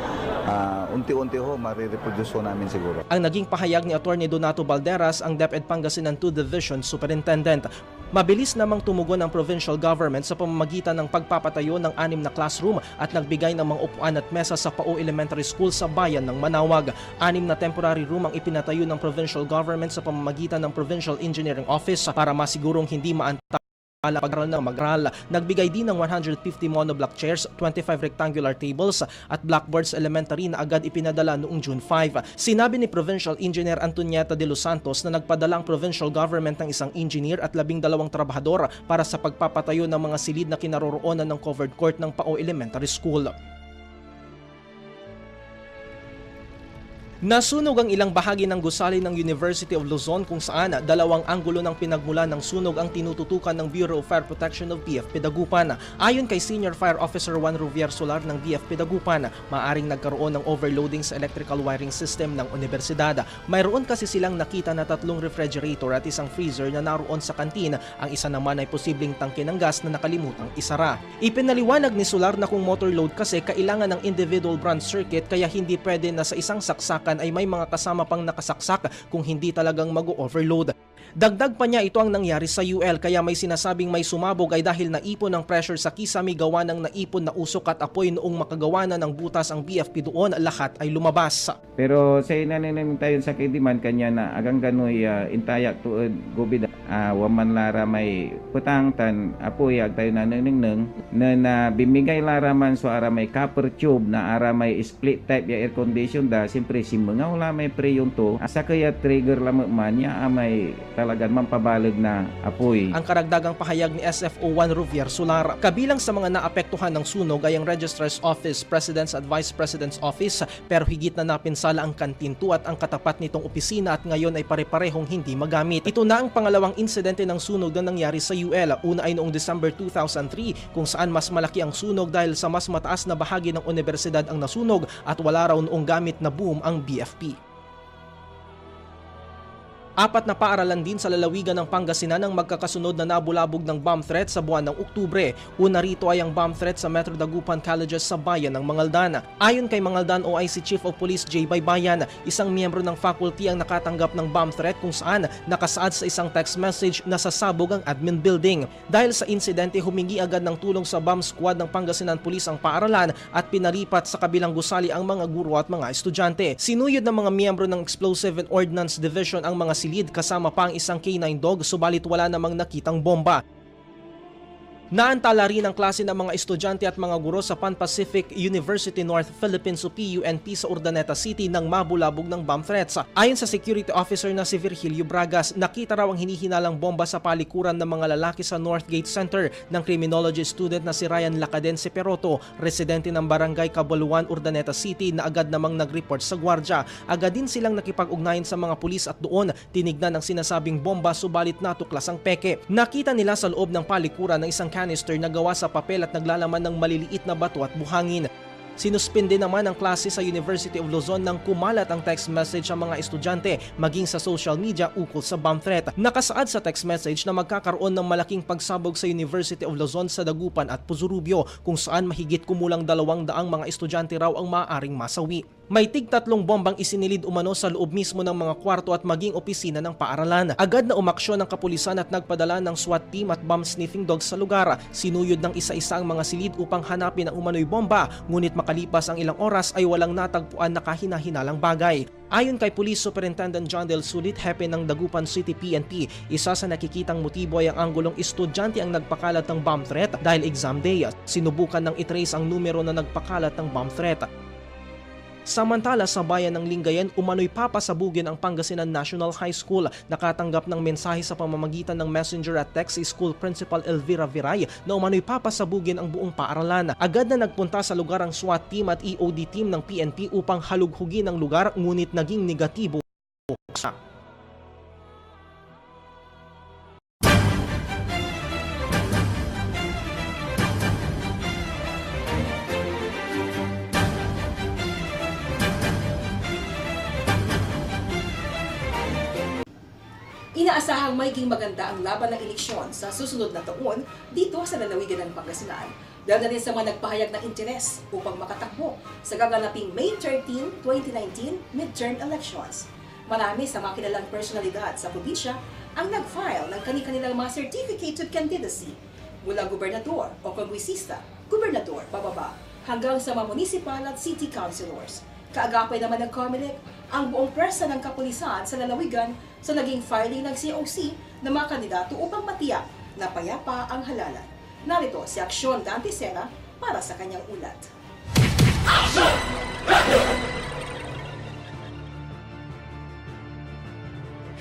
Unti-unti ho, marireproduce ho namin siguro. Ang naging pahayag ni Atty. Donato Balderas, ang DepEd Pangasinan 2 Division Superintendent. Mabilis namang tumugon ang provincial government sa pamamagitan ng pagpapatayo ng 6 na classroom at nagbigay ng mga upuan at mesa sa PAO Elementary School sa bayan ng Manawag. 6 na temporary room ang ipinatayo ng provincial government sa pamamagitan ng Provincial Engineering Office para masigurong hindi maanta pag-aral ng mag-aral. Nagbigay din ng 150 monoblock chairs, 25 rectangular tables at blackboards elementary na agad ipinadala noong June 5. Sinabi ni Provincial Engineer Antonieta de los Santos na nagpadala ang provincial government ng isang engineer at 12 trabahador para sa pagpapatayo ng mga silid na kinaroroonan ng covered court ng PAO Elementary School. Nasunog ang ilang bahagi ng gusali ng University of Luzon kung saan dalawang anggulo ng pinagmulan ng sunog ang tinututukan ng Bureau of Fire Protection of BFP Dagupan. Ayon kay Senior Fire Officer Juan Ruvier Solar ng BFP Dagupan, maaring nagkaroon ng overloading sa electrical wiring system ng universidad. Mayroon kasi silang nakita na 3 refrigerator at isang freezer na naroon sa kantin. Ang isa naman ay posibleng tangke ng gas na nakalimutang isara. Ipinaliwanag ni Solar na kung motor load kasi kailangan ng individual branch circuit kaya hindi pwede na sa isang saksakan ay may mga kasama pang nakasaksak kung hindi talagang mag-overload. Dagdag pa niya ito ang nangyari sa UL kaya may sinasabing may sumabog ay dahil naipon ng pressure sa kisame gawa ng naipon na usok at apoy noong makagawa na ng butas ang BFP doon, lahat ay lumabas. Pero sa inanin tayo sa kidiman kanya na agang ganoy intayak tuod gubid waman lara may putangtan apoy ag tayo naneneng na bimigay lara man so ara may copper tube na ara may split type ya air condition da siyempre simengaw la may preyon to asa kaya trigger lamang man ya may talagang mampabalag na apoy. Ang karagdagang pahayag ni SFO Juan Ruvier Solar, kabilang sa mga naapektuhan ng sunog ay ang Registrar's Office, President's at Vice President's Office, pero higit na napinsala ang kantinto at ang katapat nitong opisina at ngayon ay pare-parehong hindi magamit. Ito na ang pangalawang insidente ng sunog na nangyari sa UL. Una ay noong December 2003 kung saan mas malaki ang sunog dahil sa mas mataas na bahagi ng universidad ang nasunog at wala raw noong gamit na boom ang BFP. 4 na paaralan din sa lalawigan ng Pangasinan ang magkakasunod na nabulabog ng bomb threat sa buwan ng Oktubre. Una rito ay ang bomb threat sa Metro Dagupan Colleges sa bayan ng Mangaldan. Ayon kay Mangaldan OIC Chief of Police J. Baybayan, isang miyembro ng faculty ang nakatanggap ng bomb threat kung saan nakasaad sa isang text message na sasabog ang admin building. Dahil sa insidente, humingi agad ng tulong sa bomb squad ng Pangasinan Police ang paaralan at pinalipat sa kabilang gusali ang mga guro at mga estudyante. Sinuyod ng mga miyembro ng Explosive and Ordnance Division ang mga silid kasama pa ang isang K9 dog subalit wala namang nakitang bomba. Naantala rin ang klase ng mga estudyante at mga guro sa Pan Pacific University North Philippines o PUNP sa Urdaneta City nang mabulabog ng bomb threats. Ayon sa security officer na si Virgilio Bragas, nakita raw ang hinihinalang bomba sa palikuran ng mga lalaki sa Northgate Center ng criminology student na si Ryan Lacadense Peroto, residente ng barangay Cabaluan, Urdaneta City na agad namang nag-report sa gwardya. Agad din silang nakipag-ugnayan sa mga pulis at doon tinignan ang sinasabing bomba subalit natuklas ang peke. Nakita nila sa loob ng palikuran ng isang canister na gawa sa papel at naglalaman ng maliliit na bato at buhangin. Sinuspinde naman ang klase sa University of Luzon nang kumalat ang text message sa mga estudyante maging sa social media ukol sa bomb threat. Nakasaad sa text message na magkakaroon ng malaking pagsabog sa University of Luzon sa Dagupan at Puzurubio kung saan mahigit kumulang 200 mga estudyante raw ang maaaring masawi. May tig-3 bombang isinilid umano sa loob mismo ng mga kwarto at maging opisina ng paaralan. Agad na umaksyon ng kapulisan at nagpadala ng SWAT team at bomb sniffing dogs sa lugar. Sinuyod ng isa-isa ang mga silid upang hanapin ang umano'y bomba, ngunit makalipas ang ilang oras ay walang natagpuan na kahina-hinalang bagay. Ayon kay Police Superintendent John Del Sulit, hepe ng Dagupan City PNP, isa sa nakikitang motibo ay ang anggulong estudyante ang nagpakalat ng bomb threat dahil exam day. Sinubukan ng itrace ang numero na nagpakalat ng bomb threat. Samantala sa bayan ng Lingayen, umano'y papasabugin ang Pangasinan National High School. Nakatanggap ng mensahe sa pamamagitan ng messenger at text si School Principal Elvira Viray na umano'y papasabugin ang buong paaralan. Agad na nagpunta sa lugar ang SWAT team at EOD team ng PNP upang halughugin ang lugar ngunit naging negatibo. Inaasahang magiging maganda ang laban ng eleksyon sa susunod na taon dito sa lalawigan ng Pangasinan. Dahil na rin sa mga nagpahayag ng interes upang makatakbo sa gaganaping May 13, 2019 midterm elections. Marami sa mga kilalang personalidad sa probinsya ang nag-file ng kanilang mga certificate of candidacy mula gobernador o kongresista, gobernador pababa hanggang sa mga municipal at city councilors. Kaagapay naman ng COMELEC ang buong pwersa ng kapulisan sa lalawigan sa naging filing ng COC ng mga kandidato upang matiyak na payapa ang halalan. Narito si Aksyon Dante Sena para sa kanyang ulat.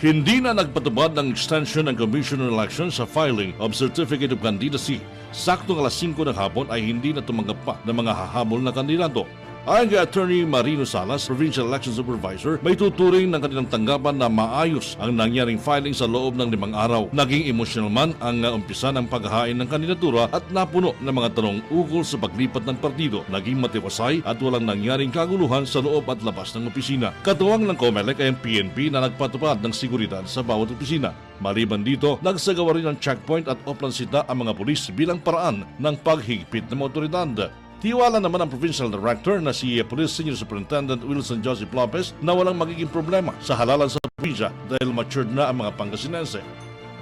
Hindi na nagpatubad ng extension ng Commission on Elections sa filing of Certificate of Candidacy. Saktong alas 5 ng hapon ay hindi na tumanggap pa ng mga hahabol na kandidato. Ayon kay Attorney Marino Salas, Provincial Election Supervisor, may tuturing ng kanilang tanggapan na maayos ang nangyaring filing sa loob ng 5 araw. Naging emosyonal man ang umpisa ng paghahain ng kandidatura at napuno ng mga tanong ukol sa paglipat ng partido. Naging matiwasay at walang nangyaring kaguluhan sa loob at labas ng opisina. Katuwang ng COMELEC ay ang PNP na nagpatupad ng seguridad sa bawat opisina. Maliban dito, nagsagawa rin ng checkpoint at oplansita ang mga pulis bilang paraan ng paghigpit ng otoridad. Tiwala naman ang Provincial Director na si Police Senior Superintendent Wilson Joseph Lopez na walang magiging problema sa halalan sa probinsya dahil matured na ang mga Pangasinense.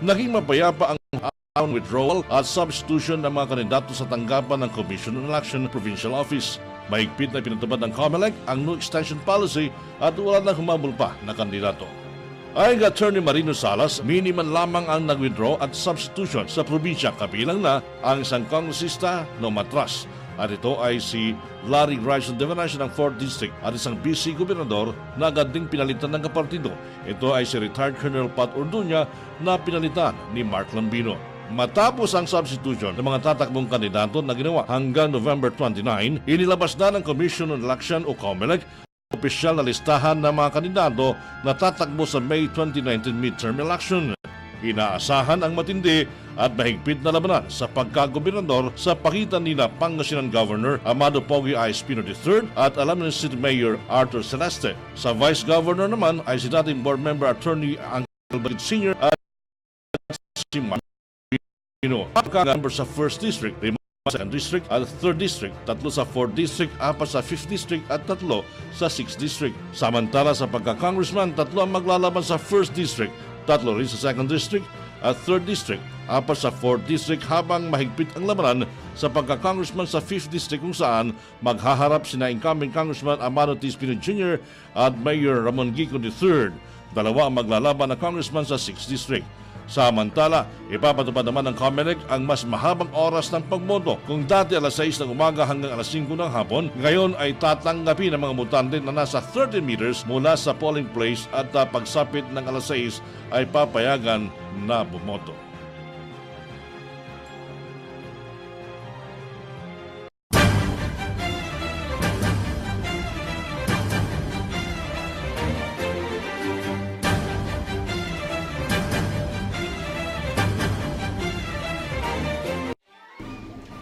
Naging mapayapa ang withdrawal at substitution ng mga kandidato sa tanggapan ng Commission on Election Provincial Office. Mahigpit na pinatupad ng COMELEC ang no extension policy at wala nang humabol pa na kandidato. Ayon kay Attorney Marino Salas, minimal lamang ang nag-withdraw at substitution sa probinsya, kabilang na ang isang kongresista na umatras. At ito ay si Larry Grayson Devanash ng 4th District at isang BC Gobernador na agad ding pinalitan ng kapartido. Ito ay si retired Colonel Pat Orduña na pinalitan ni Mark Lambino. Matapos ang substitution ng mga tatakbong kandidato na ginawa hanggang November 29, inilabas na ng Commission on Election o COMELEC opisyal na listahan ng mga kandidato na tatakbo sa May 2019 midterm election. Inaasahan ang matindi at mahigpit na labanan sa pagkagobernador sa pagitan nila Pangasinan Governor Amado Pogi I. Espino III at Alameda City Mayor Arthur Celeste. Sa Vice Governor naman ay si dating board member Attorney Angel Bagid Sr. at si Mark Lambino. Member sa 1st District, 5 sa 2nd District at 3rd District, 3 sa 4th District, 4 sa 5th District at 3 sa 6th District. Samantala sa pagka-congressman, 3 ang maglalaban sa 1st District, 3 rin sa 2nd District at 3rd District, 4 sa 4th District, habang mahigpit ang labanan sa pagka-congressman sa 5th District kung saan maghaharap sina incumbent Congressman Amado T. Espino Jr. at Mayor Ramon Gico III. 2 ang maglalaban na congressman sa 6th District. Samantala, ipapatupad naman ng COMELEC ang mas mahabang oras ng pagboto. Kung dati alas 6 ng umaga hanggang alas 5 ng hapon, ngayon ay tatanggapin ng mga botante na nasa 30 meters mula sa polling place at pagsapit ng alas 6 ay papayagan na bumoto.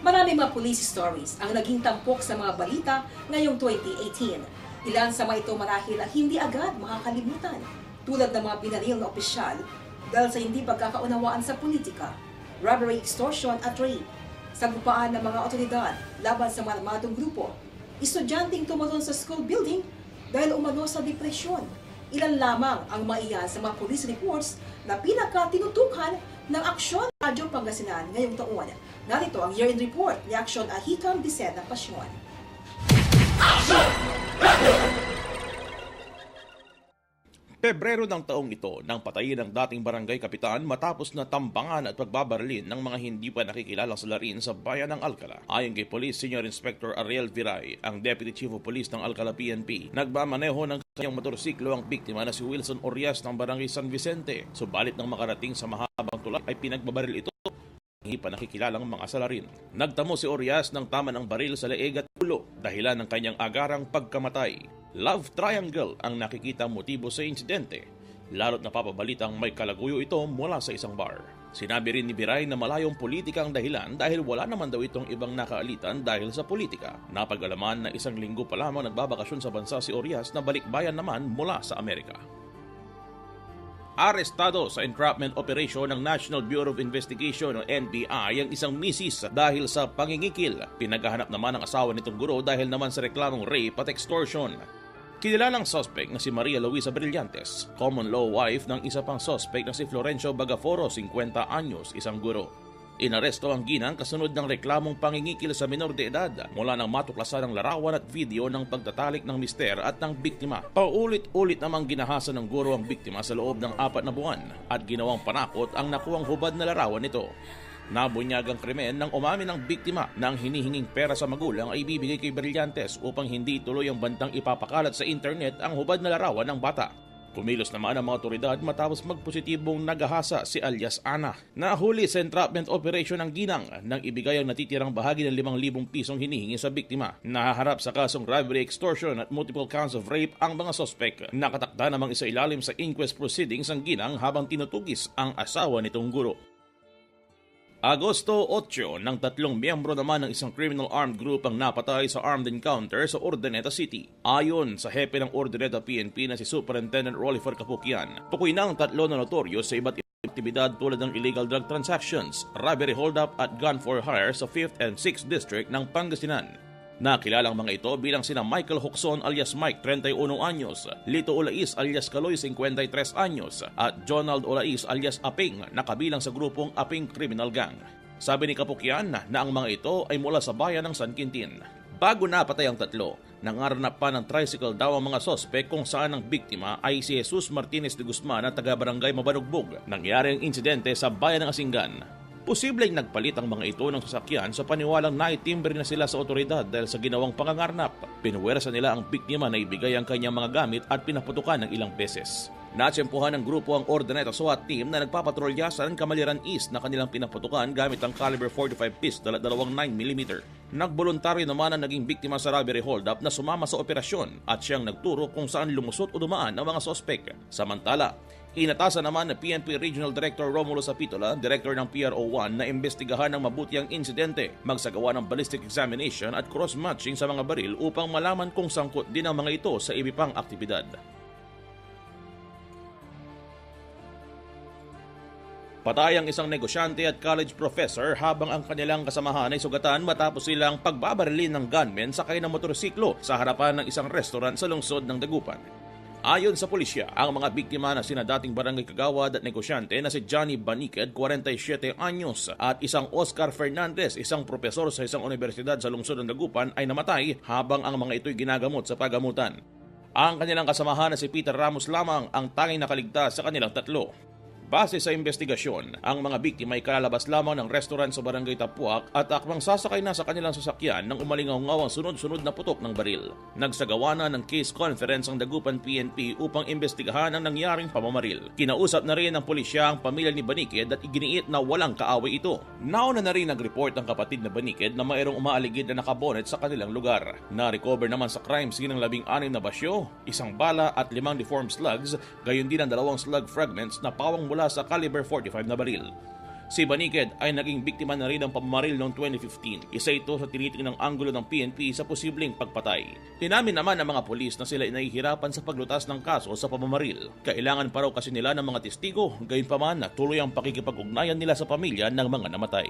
Maraming mga police stories ang naging tampok sa mga balita ngayong 2018. Ilan sa mga ito marahil hindi agad makakalimutan, tulad ng mga binaril na opisyal dahil sa hindi pagkakaunawaan sa politika, robbery, extortion at rape, sagupaan ng mga otoridad laban sa mga armadong grupo, estudyanteng tumalon sa school building dahil umano sa depresyon. Ilan lamang ang maiyan sa mga police reports na pinakatinutukan ng Aksyon Radyo Pangasinan ngayong taon. Narito ang year-end report ni Aksyon Ahikam Dicen ng Pasyon. Pebrero ng taong ito nang patayin ang dating barangay kapitan matapos na tambangan at pagbabarilin ng mga hindi pa nakikilalang salarin sa bayan ng Alcala. Ayon kay Police Senior Inspector Ariel Viray, ang Deputy Chief of Police ng Alcala PNP, nagmamaneho ng kanyang motorsiklo ang biktima na si Wilson Orias ng barangay San Vicente. Subalit nang makarating sa mahabang tulay ay pinagbabaril ito hindi pa nakikilalang mga salarin. Nagtamo si Orias ng tama ng baril sa leeg at ulo, dahilan ng kanyang agarang pagkamatay. Love triangle ang nakikita motibo sa insidente, lalo't napapabalitang may kalaguyo ito mula sa isang bar. Sinabi rin ni Biray na malayong politika ang dahilan dahil wala naman daw itong ibang nakaalitan dahil sa politika. Napag-alaman na 1 linggo pa lamang nagbabakasyon sa bansa si Orias na balikbayan naman mula sa Amerika. Arestado sa entrapment operation ng National Bureau of Investigation o NBI ang isang misis dahil sa pangingikil. Pinaghahanap naman ang asawa nitong guro dahil naman sa reklamong rape at extortion. Kinilalang suspect na si Maria Luisa Brillantes, common law wife ng isa pang suspect na si Florencio Bagaforo, 50 anyos, isang guro. Inaresto ang ginang kasunod ng reklamong pangingikil sa minor de edad mula nang matuklasan ang larawan at video ng pagtatalik ng mister at ng biktima. Paulit-ulit namang ginahasa ng guro ang biktima sa loob ng 4 na buwan at ginawang panakot ang nakuwang hubad na larawan nito. Nabunyag ang krimen nang umamin ng biktima na ang hinihinging pera sa magulang ay ibibigay kay Brillantes upang hindi tuloy ang bantang ipapakalat sa internet ang hubad na larawan ng bata. Kumilos naman ang mga otoridad matapos magpositibong nagahasa si alias Ana. Nahuli sa entrapment operation ng ginang nang ibigay ang natitirang bahagi ng 5,000 pisong hinihingi sa biktima. Nahaharap sa kasong robbery, extortion at multiple counts of rape ang mga sospek. Nakatakda namang isa ilalim sa inquest proceedings ang ginang habang tinutugis ang asawa nitong guro. Agosto 8, ng 3 miyembro naman ng isang criminal armed group ang napatay sa armed encounter sa Urdaneta City. Ayon sa hepe ng Urdaneta PNP na si Superintendent Rollifer Kapukian, tukoy na ang 3 na notorious sa iba't ibang aktibidad tulad ng illegal drug transactions, robbery hold-up at gun for hire sa 5th and 6th District ng Pangasinan. Nakilalang mga ito bilang sina Michael Huxon alias Mike 31 anyos, Lito Olais alias Kaloy 53 anyos at Jonald Olais alias Aping na kabilang sa grupong Aping Criminal Gang. Sabi ni Kapukian na ang mga ito ay mula sa bayan ng San Quintin. Bago napatay ang 3, nangarnap pa ng tricycle daw ang mga sospek kung saan ang biktima ay si Jesus Martinez de Guzman na taga-barangay Mabanugbog. Nangyari ang insidente sa bayan ng Asingan. Posibleng nagpalit ang mga ito ng sasakyan sa paniwalang naitimbre na sila sa otoridad dahil sa ginawang pangangarnap. Pinuwersa nila ang biktima na ibigay ang kanyang mga gamit at pinaputukan ng ilang beses. Natsempuhan ng grupo ang Urdaneta SWAT team na nagpapatrolya sa Camaliran East na kanilang pinaputukan gamit ang caliber 45 pistol at 9mm. Nagboluntaryo naman ang naging biktima sa robbery hold-up na sumama sa operasyon at siyang nagturo kung saan lumusot o dumaan ang mga sospek. Samantala, inatasan naman ng PNP Regional Director Romulo Sapitola, Director ng PRO1 na imbestigahan ng mabuti ang insidente, magsagawa ng ballistic examination at cross-matching sa mga baril upang malaman kung sangkot din ang mga ito sa iba pang aktibidad. Patay ang isang negosyante at college professor habang ang kanilang kasamahan ay sugatan matapos silang pagbabarilin ng gunmen sakay ng motorsiklo sa harapan ng isang restaurant sa lungsod ng Dagupan. Ayon sa pulisya, ang mga biktima na sina dating barangay kagawad at negosyante na si Johnny Baniked, 47 anyos, at isang Oscar Fernandez, isang propesor sa isang universidad sa lungsod ng Dagupan ay namatay habang ang mga ito'y ginagamot sa pagamutan. Ang kanilang kasamahan na si Peter Ramos lamang ang tanging nakaligtas sa kanilang 3. Base sa investigasyon, ang mga biktima ay kalalabas lamang ng restaurant sa Barangay Tapuak at akmang sasakay na sa kanilang sasakyan nang umalingaw-ngaw ang sunod-sunod na putok ng baril. Nagsagawa na ng case conference ang Dagupan PNP upang imbestigahan ang nangyaring pamamaril. Kinausap na rin ng pulisya ang pamilya ni Baniked at iginiit na walang kaaway ito. Nauna na rin nag-report ang kapatid na Baniked na mayroong umaaligid na nakabonet sa kanilang lugar. Na-recover naman sa crime scene ng 16 na basyo, 1 bala at 5 deformed slugs, gayon din ang 2 slug fragments na pawang mula sa caliber 45 na baril. Si Baniked ay naging biktima na rin ng pamamaril noong 2015. Isa ito sa tinitingnan ng anggulo ng PNP sa posibleng pagpatay. Inamin naman ng mga pulis na sila ay nahihirapan sa paglutas ng kaso sa pamamaril. Kailangan pa raw kasi nila ng mga testigo, gayunpaman na tuloy ang pakikipag-ugnayan nila sa pamilya ng mga namatay.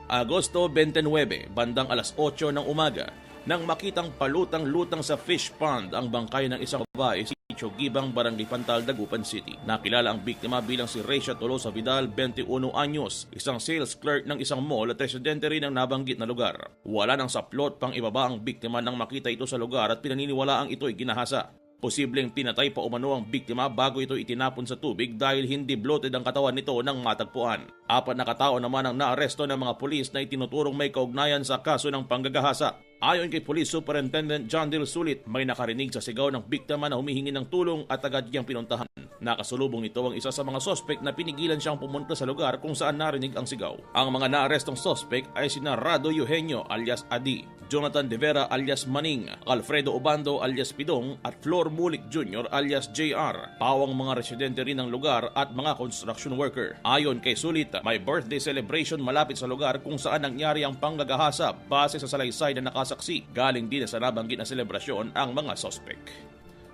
Agosto 29, bandang alas 8 ng umaga, nang makitang palutang-lutang sa fish pond ang bangkay ng isang babae sa Gibang, Barangay Pantal, Dagupan City. Nakilala ang biktima bilang si Recia Tolosa Vidal, 21 anyos, isang sales clerk ng isang mall at residente rin ng nabanggit na lugar. Wala nang saplot pang ibaba ang biktima nang makita ito sa lugar at pinaniniwalaang ito'y ginahasa. Posibleng pinatay pa umano ang biktima bago ito itinapon sa tubig dahil hindi bloated ang katawan nito nang matagpuan. 4 na katao naman ang naaresto ng mga pulis na itinuturong may kaugnayan sa kaso ng panggagahasa. Ayon kay Police Superintendent John Del Sulit, may nakarinig sa sigaw ng biktima na humihingi ng tulong at agad niyang pinuntahan. Nakasulubong nito ang isa sa mga sospek na pinigilan siyang pumunta sa lugar kung saan narinig ang sigaw. Ang mga naarestong sospek ay sina Rado Eugenio alias Adi, Jonathan De Vera alias Maning, Alfredo Obando alias Pidong at Flor Mulik Jr. alias JR. Pawang mga residente rin ng lugar at mga construction worker. Ayon kay Sulit, may birthday celebration malapit sa lugar kung saan nangyari ang panggagahasa base sa salaysay na nakasaksi. Galing din sa nabanggit na selebrasyon ang mga sospek.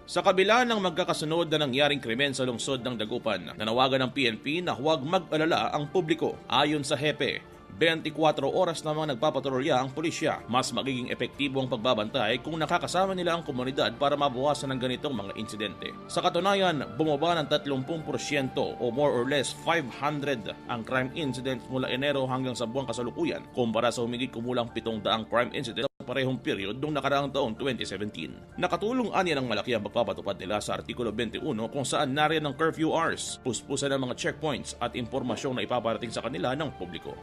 Sa kabila ng magkakasunod na nangyaring krimen sa lungsod ng Dagupan, nanawagan ng PNP na huwag mag-alala ang publiko. Ayon sa hepe, 24 oras namang nagpapatrolya ang pulisya. Mas magiging epektibo ang pagbabantay kung nakakasama nila ang komunidad para mabawasan ng ganitong mga insidente. Sa katunayan, bumaba ng 30% o more or less 500 ang crime incidents mula Enero hanggang sa buwang kasalukuyan kumpara sa humigit kumulang 700 crime incidents sa parehong period noong nakaraang taong 2017. Nakatulong aniya ng malaki ang pagpapatupad nila sa Artikulo 21 kung saan nariyan ang curfew hours, puspusan ng mga checkpoints at impormasyong na ipaparating sa kanila ng publiko.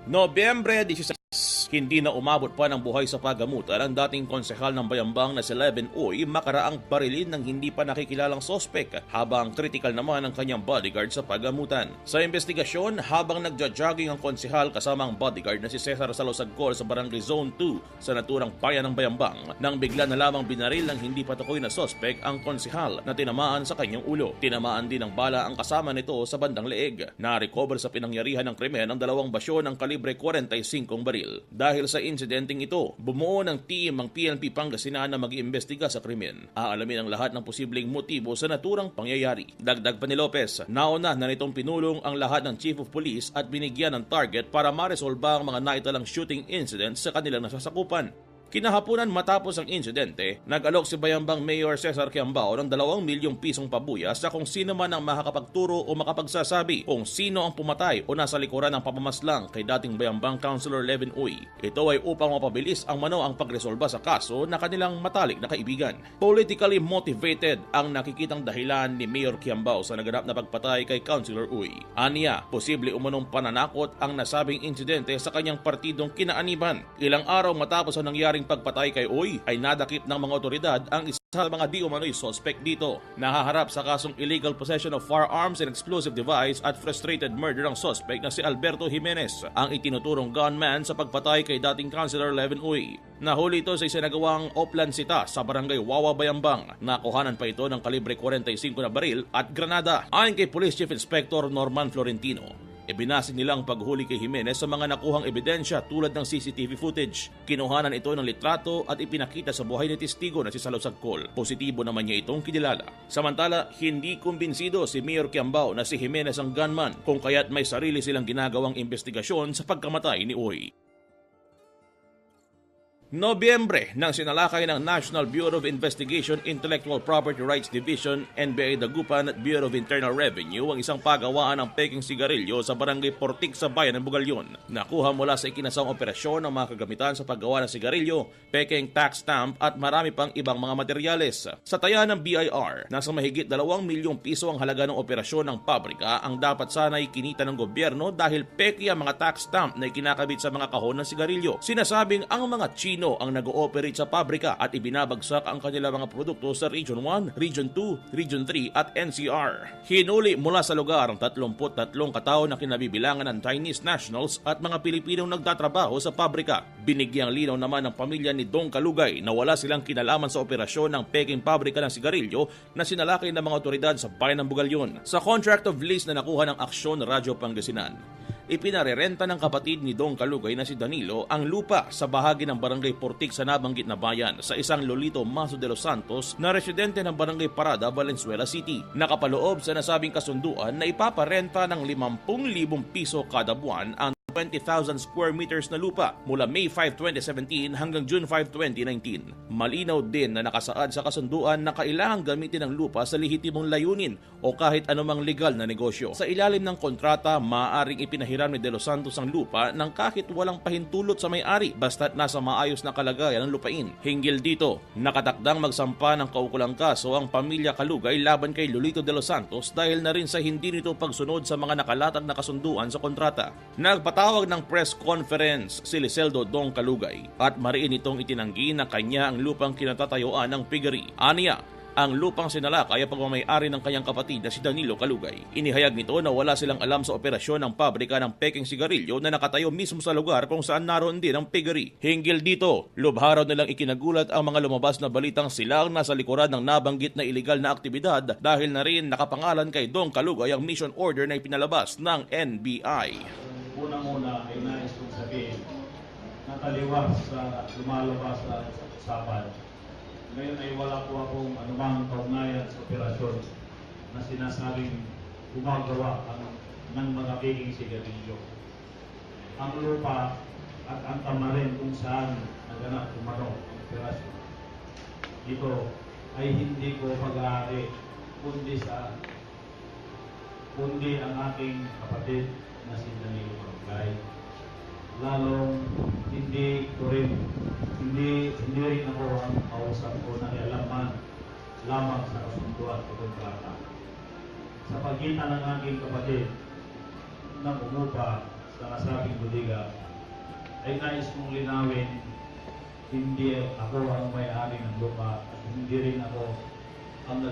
Nobyembre 16, Pulis. Hindi na umabot pa ng buhay sa pagamutan ang dating konsehal ng Bayambang na si Leven Uy makaraang barilin ng hindi pa nakikilalang sospek habang kritikal naman ang kanyang bodyguard sa pagamutan. Sa investigasyon, habang nagja-jogging ang konsehal kasama ang bodyguard na si Cesar Salosagcor sa Barangay Zone 2 sa naturang bayan ng Bayambang nang bigla na lamang binaril ng hindi patukoy na sospek ang konsehal na tinamaan sa kanyang ulo. Tinamaan din ng bala ang kasama nito sa bandang leeg. Na-recover sa pinangyarihan ng krimen ang 2 basyo ng kalibre 45 baril. Dahil sa insidenteng ito, bumuo ng team ang PNP Pangasinan na mag-iimbestiga sa krimen. Aalamin ang lahat ng posibleng motibo sa naturang pangyayari. Dagdag pa ni Lopez, nauna na nitong pinulong ang lahat ng Chief of Police at binigyan ng target para maresolba ang mga naitalang shooting incidents sa kanilang nasasakupan. Kinahaponan matapos ang insidente, nag-alok si Bayambang Mayor Cesar Quiambao ng 2 milyong pisong pabuya sa kung sino man ang makakapagturo o makapagsasabi kung sino ang pumatay o nasa likuran ng pamamaslang kay dating Bayambang Councilor Leven Uy. Ito ay upang mapabilis ang ang pagresolba sa kaso na kanilang matalik na kaibigan. Politically motivated ang nakikitang dahilan ni Mayor Quiambao sa naganap na pagpatay kay Councilor Uy. Aniya, posible umunong pananakot ang nasabing insidente sa kanyang partidong kinaaniban. Ilang araw matapos ang nangyari pagpatay kay Uy ay nadakip ng mga otoridad ang isa sa mga di umano'y suspect dito. Nahaharap sa kasong illegal possession of firearms and explosive device at frustrated murder ang suspect na si Alberto Jimenez, ang itinuturong gunman sa pagpatay kay dating Councilor Leven Uy. Nahuli ito sa isinagawang Oplansita sa Barangay Wawa, Bayambang. Nakuhanan pa ito ng kalibre 45 na baril at granada. Ayon kay Police Chief Inspector Norman Florentino, ibinase nilang paghuli kay Jimenez sa mga nakuhang ebidensya tulad ng CCTV footage. Kinuhanan ito ng litrato at ipinakita sa buhay ni testigo na si Salosagcol. Positibo naman niya itong kinilala. Samantala, hindi kumbinsido si Mayor Quiambao na si Jimenez ang gunman, kung kaya't may sarili silang ginagawang investigasyon sa pagkamatay ni Uy. Nobyembre nang sinalakay ng National Bureau of Investigation Intellectual Property Rights Division, NBI Dagupan at Bureau of Internal Revenue ang isang pagawaan ng peking sigarilyo sa Barangay Portik sa bayan ng Bugalyon. Nakuha mula sa ikinasawang operasyon ng mga kagamitan sa paggawa ng sigarilyo, peking tax stamp at marami pang ibang mga materyales. Sa taya ng BIR, nasa mahigit 2 milyong piso ang halaga ng operasyon ng pabrika ang dapat sana'y kinita ng gobyerno dahil peki ang mga tax stamp na ikinakabit sa mga kahon ng sigarilyo. Sinasabing ang mga Chino ang nag-ooperate sa pabrika at ibinabagsak ang kanilang mga produkto sa Region 1, Region 2, Region 3 at NCR. Hinuli mula sa lugar ang 33 katao na kinabibilangan ng Chinese nationals at mga Pilipinong nagtatrabaho sa pabrika. Binigyang linaw naman ng pamilya ni Dong Kalugay na wala silang kinalaman sa operasyon ng peking pabrika ng sigarilyo na sinalakay ng mga otoridad sa bayan ng Bugalyon. Sa contract of lease na nakuha ng Aksyon Radyo Pangasinan, ipinarerenta ng kapatid ni Dong Kalugay na si Danilo ang lupa sa bahagi ng Barangay Portik sa nabanggit na bayan sa isang Lolito Maso de los Santos na residente ng Barangay Parada, Valenzuela City. Nakapaloob sa nasabing kasunduan na ipaparenta ng 50,000 piso kada buwan ang 20,000 square meters na lupa mula May 5, 2017 hanggang June 5, 2019. Malinaw din na nakasaad sa kasunduan na kailangang gamitin ang lupa sa lehitimong layunin o kahit anumang legal na negosyo. Sa ilalim ng kontrata, maaaring ipinahiram ni De Los Santos ang lupa ng kahit walang pahintulot sa may-ari basta't nasa maayos na kalagayan ng lupain. Hinggil dito, nakatakdang magsampa ng kaukulang kaso ang pamilya Kalugay laban kay Lolito De Los Santos dahil na rin sa hindi nito pagsunod sa mga nakalatag na kasunduan sa kontrata. Nagpatawag ng press conference si Liseldo Dong Kalugay at mariin itong itinanggi na kanya ang lupang kinatatayuan ng piggery. Aniya, ang lupang sinalakay ay pagmamay-ari ng kanyang kapatid na si Danilo Kalugay. Inihayag nito na wala silang alam sa operasyon ng pabrika ng peking sigarilyo na nakatayo mismo sa lugar kung saan naroon din ang piggery. Hinggil dito, lubharaw nilang ikinagulat ang mga lumabas na balitang sila ang nasa likuran ng nabanggit na iligal na aktibidad dahil na rin nakapangalan kay Dong Kalugay ang mission order na ipinalabas ng NBI. Una-una ay nais kong sabihin na taliwas sa lumalabas sa usapan. Ngayon ay wala po akong anumang kaugnayan sa operasyon na sinasabing gumagawa ng mga peking sigarilyo. Ang lupa at ang tamarin kung saan naganap umano ang operasyon. Ito ay hindi ko pag-aari kundi ang aking kapatid na si Danilo Kalugay. Lalong hindi rin ako ang kausap ko na ialaman lamang sa kasunduan o kontrata. Sa pagitan ng aking kapatid na umupa sa nasabing budiga ay nais kong linawin, hindi ako ang may-ari ng lupa at hindi rin ako ang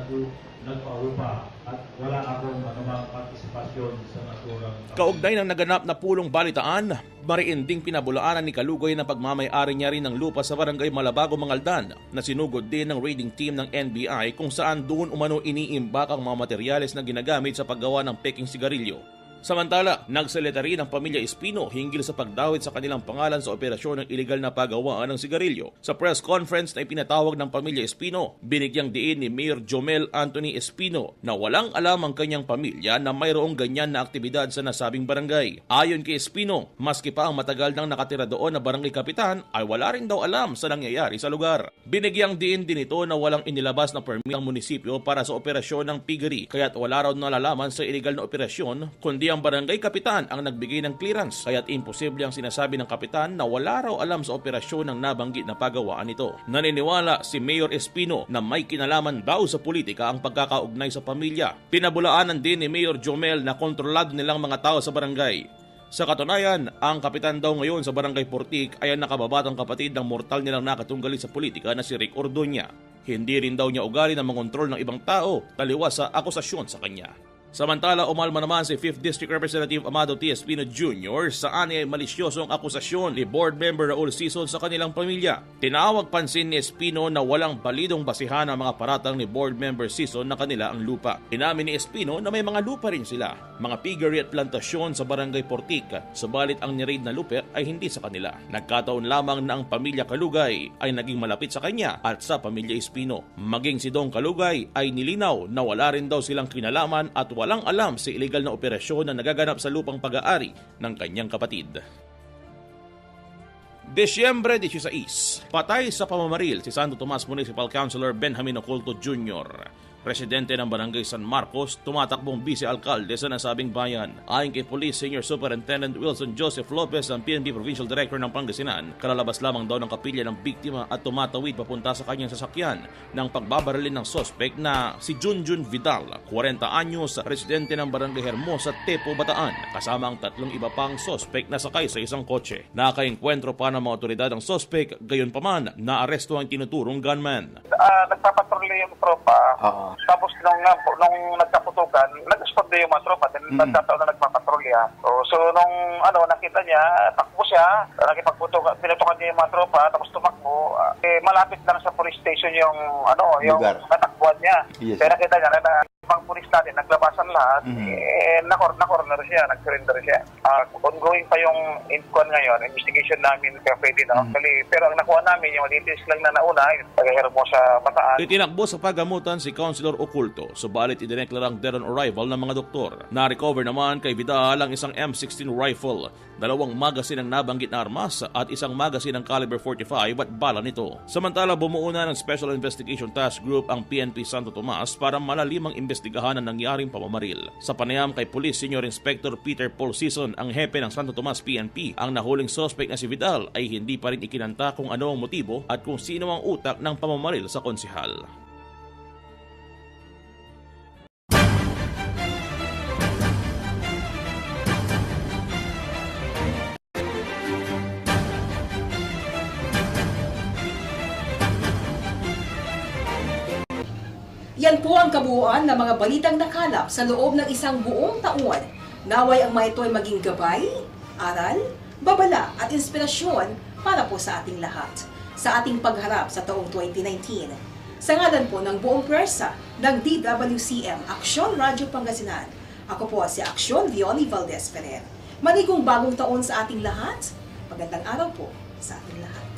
nagpaupa at wala akong anumang partisipasyon sa naturang. Kaugnay ng naganap na pulong balitaan, mariinding pinabulaanan ni Kalugay na pagmamay-ari niya rin ng lupa sa barangay Malabago, Mangaldan na sinugod din ng raiding team ng NBI kung saan doon umano iniimbak ang mga materyales na ginagamit sa paggawa ng peking sigarilyo. Samantala, nagsalita rin ang pamilya Espino hinggil sa pagdawit sa kanilang pangalan sa operasyon ng iligal na paggawaan ng sigarilyo. Sa press conference na ipinatawag ng pamilya Espino, binigyang diin ni Mayor Jomel Anthony Espino na walang alam ang kanyang pamilya na mayroong ganyan na aktibidad sa nasabing barangay. Ayon kay Espino, maski pa ang matagal nang nakatira doon na barangay kapitan ay wala rin daw alam sa nangyayari sa lugar. Binigyang diin din ito na walang inilabas na permit ng munisipyo para sa operasyon ng piggery kaya't wala raw nalalaman sa iligal na operasyon kundi ang barangay kapitan ang nagbigay ng clearance kaya't imposible ang sinasabi ng kapitan na wala raw alam sa operasyon ng nabanggit na paggawaan nito. Naniniwala si Mayor Espino na may kinalaman daw sa politika ang pagkakaugnay sa pamilya. Pinabulaanan din ni Mayor Jomel na kontrolado nilang mga tao sa barangay. Sa katunayan, ang kapitan daw ngayon sa barangay Portik ay ang nakababatang kapatid ng mortal nilang nakatunggali sa politika na si Rick Ordoña. Hindi rin daw niya ugali na mangontrol ng ibang tao taliwas sa akusasyon sa kanya. Samantala, umalma naman si 5th District Representative Amado T. Espino Jr. sa ani malisyosong akusasyon ni Board Member Raul Sison sa kanilang pamilya. Tinawag pansin ni Espino na walang balidong basihan ang mga paratang ni Board Member Sison na kanila ang lupa. Inamin ni Espino na may mga lupa rin sila, mga piggery at plantasyon sa Barangay Portik, subalit ang niraid na lupa ay hindi sa kanila. Nagkataon lamang na ang pamilya Kalugay ay naging malapit sa kanya at sa pamilya Espino. Maging si Dong Kalugay ay nilinaw na wala rin daw silang kinalaman at walang alam sa illegal na operasyon na nagaganap sa lupang pag-aari ng kanyang kapatid. Desyembre 16, patay sa pamamaril si Santo Tomas Municipal Councilor Benjamin Oculto Jr., residente ng Barangay San Marcos, tumatakbong vice-alkalde sa nasabing bayan. Ayon kay Police Senior Superintendent Wilson Joseph Lopez, ang PNP Provincial Director ng Pangasinan, kalalabas lamang daw ng kapilya ng biktima at tumatawid papunta sa kanyang sasakyan ng pagbabarilin ng sospek na si Junjun Vidal, 40 anyos, residente ng Barangay Hermosa, Tepo, Bataan, kasama ang 3 iba pang sospek na sakay sa isang kotse. Nakaenkwentro pa ng mga otoridad ang sospek, gayon pa man, naaresto ang tinuturong gunman. Nagpapatrolya yung tropa. Tapos nung nagkaputukan, nag-spot na yung mga tropa, nagkataon na nagpapatrolya. So nung nakita niya, takbo siya, nakipagputukan, pinutukan niya yung mga tropa, tapos tumakbo. Malapit lang sa police station yung natakbuhan niya. Yes. Kaya nakita niya na pang pulis natin, naglabasan lahat, na-corner siya, nag-surrender siya. Ongoing pa yung inquan ngayon, investigation namin kaya pwede na actually. Pero ang nakuha namin, yung details lang na nauna, pag-hero mo sa Bataan. Itinakbo sa pagamutan si Councilor Oculto, subalit idineklarang dead on arrival ng mga doktor. Na-recover naman kay Vidal ang isang M16 rifle, 2 magasin ng nabanggit na armas at isang magasin ng caliber 45 at bala nito. Samantala, bumuo na ng Special Investigation Task Group ang PNP Santo Tomas para malalimang investigahan ang nangyaring pamamaril. Sa panayam kay Police Senior Inspector Peter Paul Sison, ang hepe ng Santo Tomas PNP, ang nahuling suspect na si Vidal ay hindi pa rin ikinanta kung ano ang motibo at kung sino ang utak ng pamamaril sa konsihal. Yan po ang kabuuan ng mga balitang nakalap sa loob ng isang buong taon. Naway ang mga ito ay maging gabay, aral, babala at inspirasyon para po sa ating lahat sa ating pagharap sa taong 2019. Sa ngalan po ng buong pwersa ng DWCM Aksyon Radio Pangasinan, ako po si Aksyon Violi Valdez Ferrer. Manigong bagong taon sa ating lahat. Magandang araw po sa ating lahat.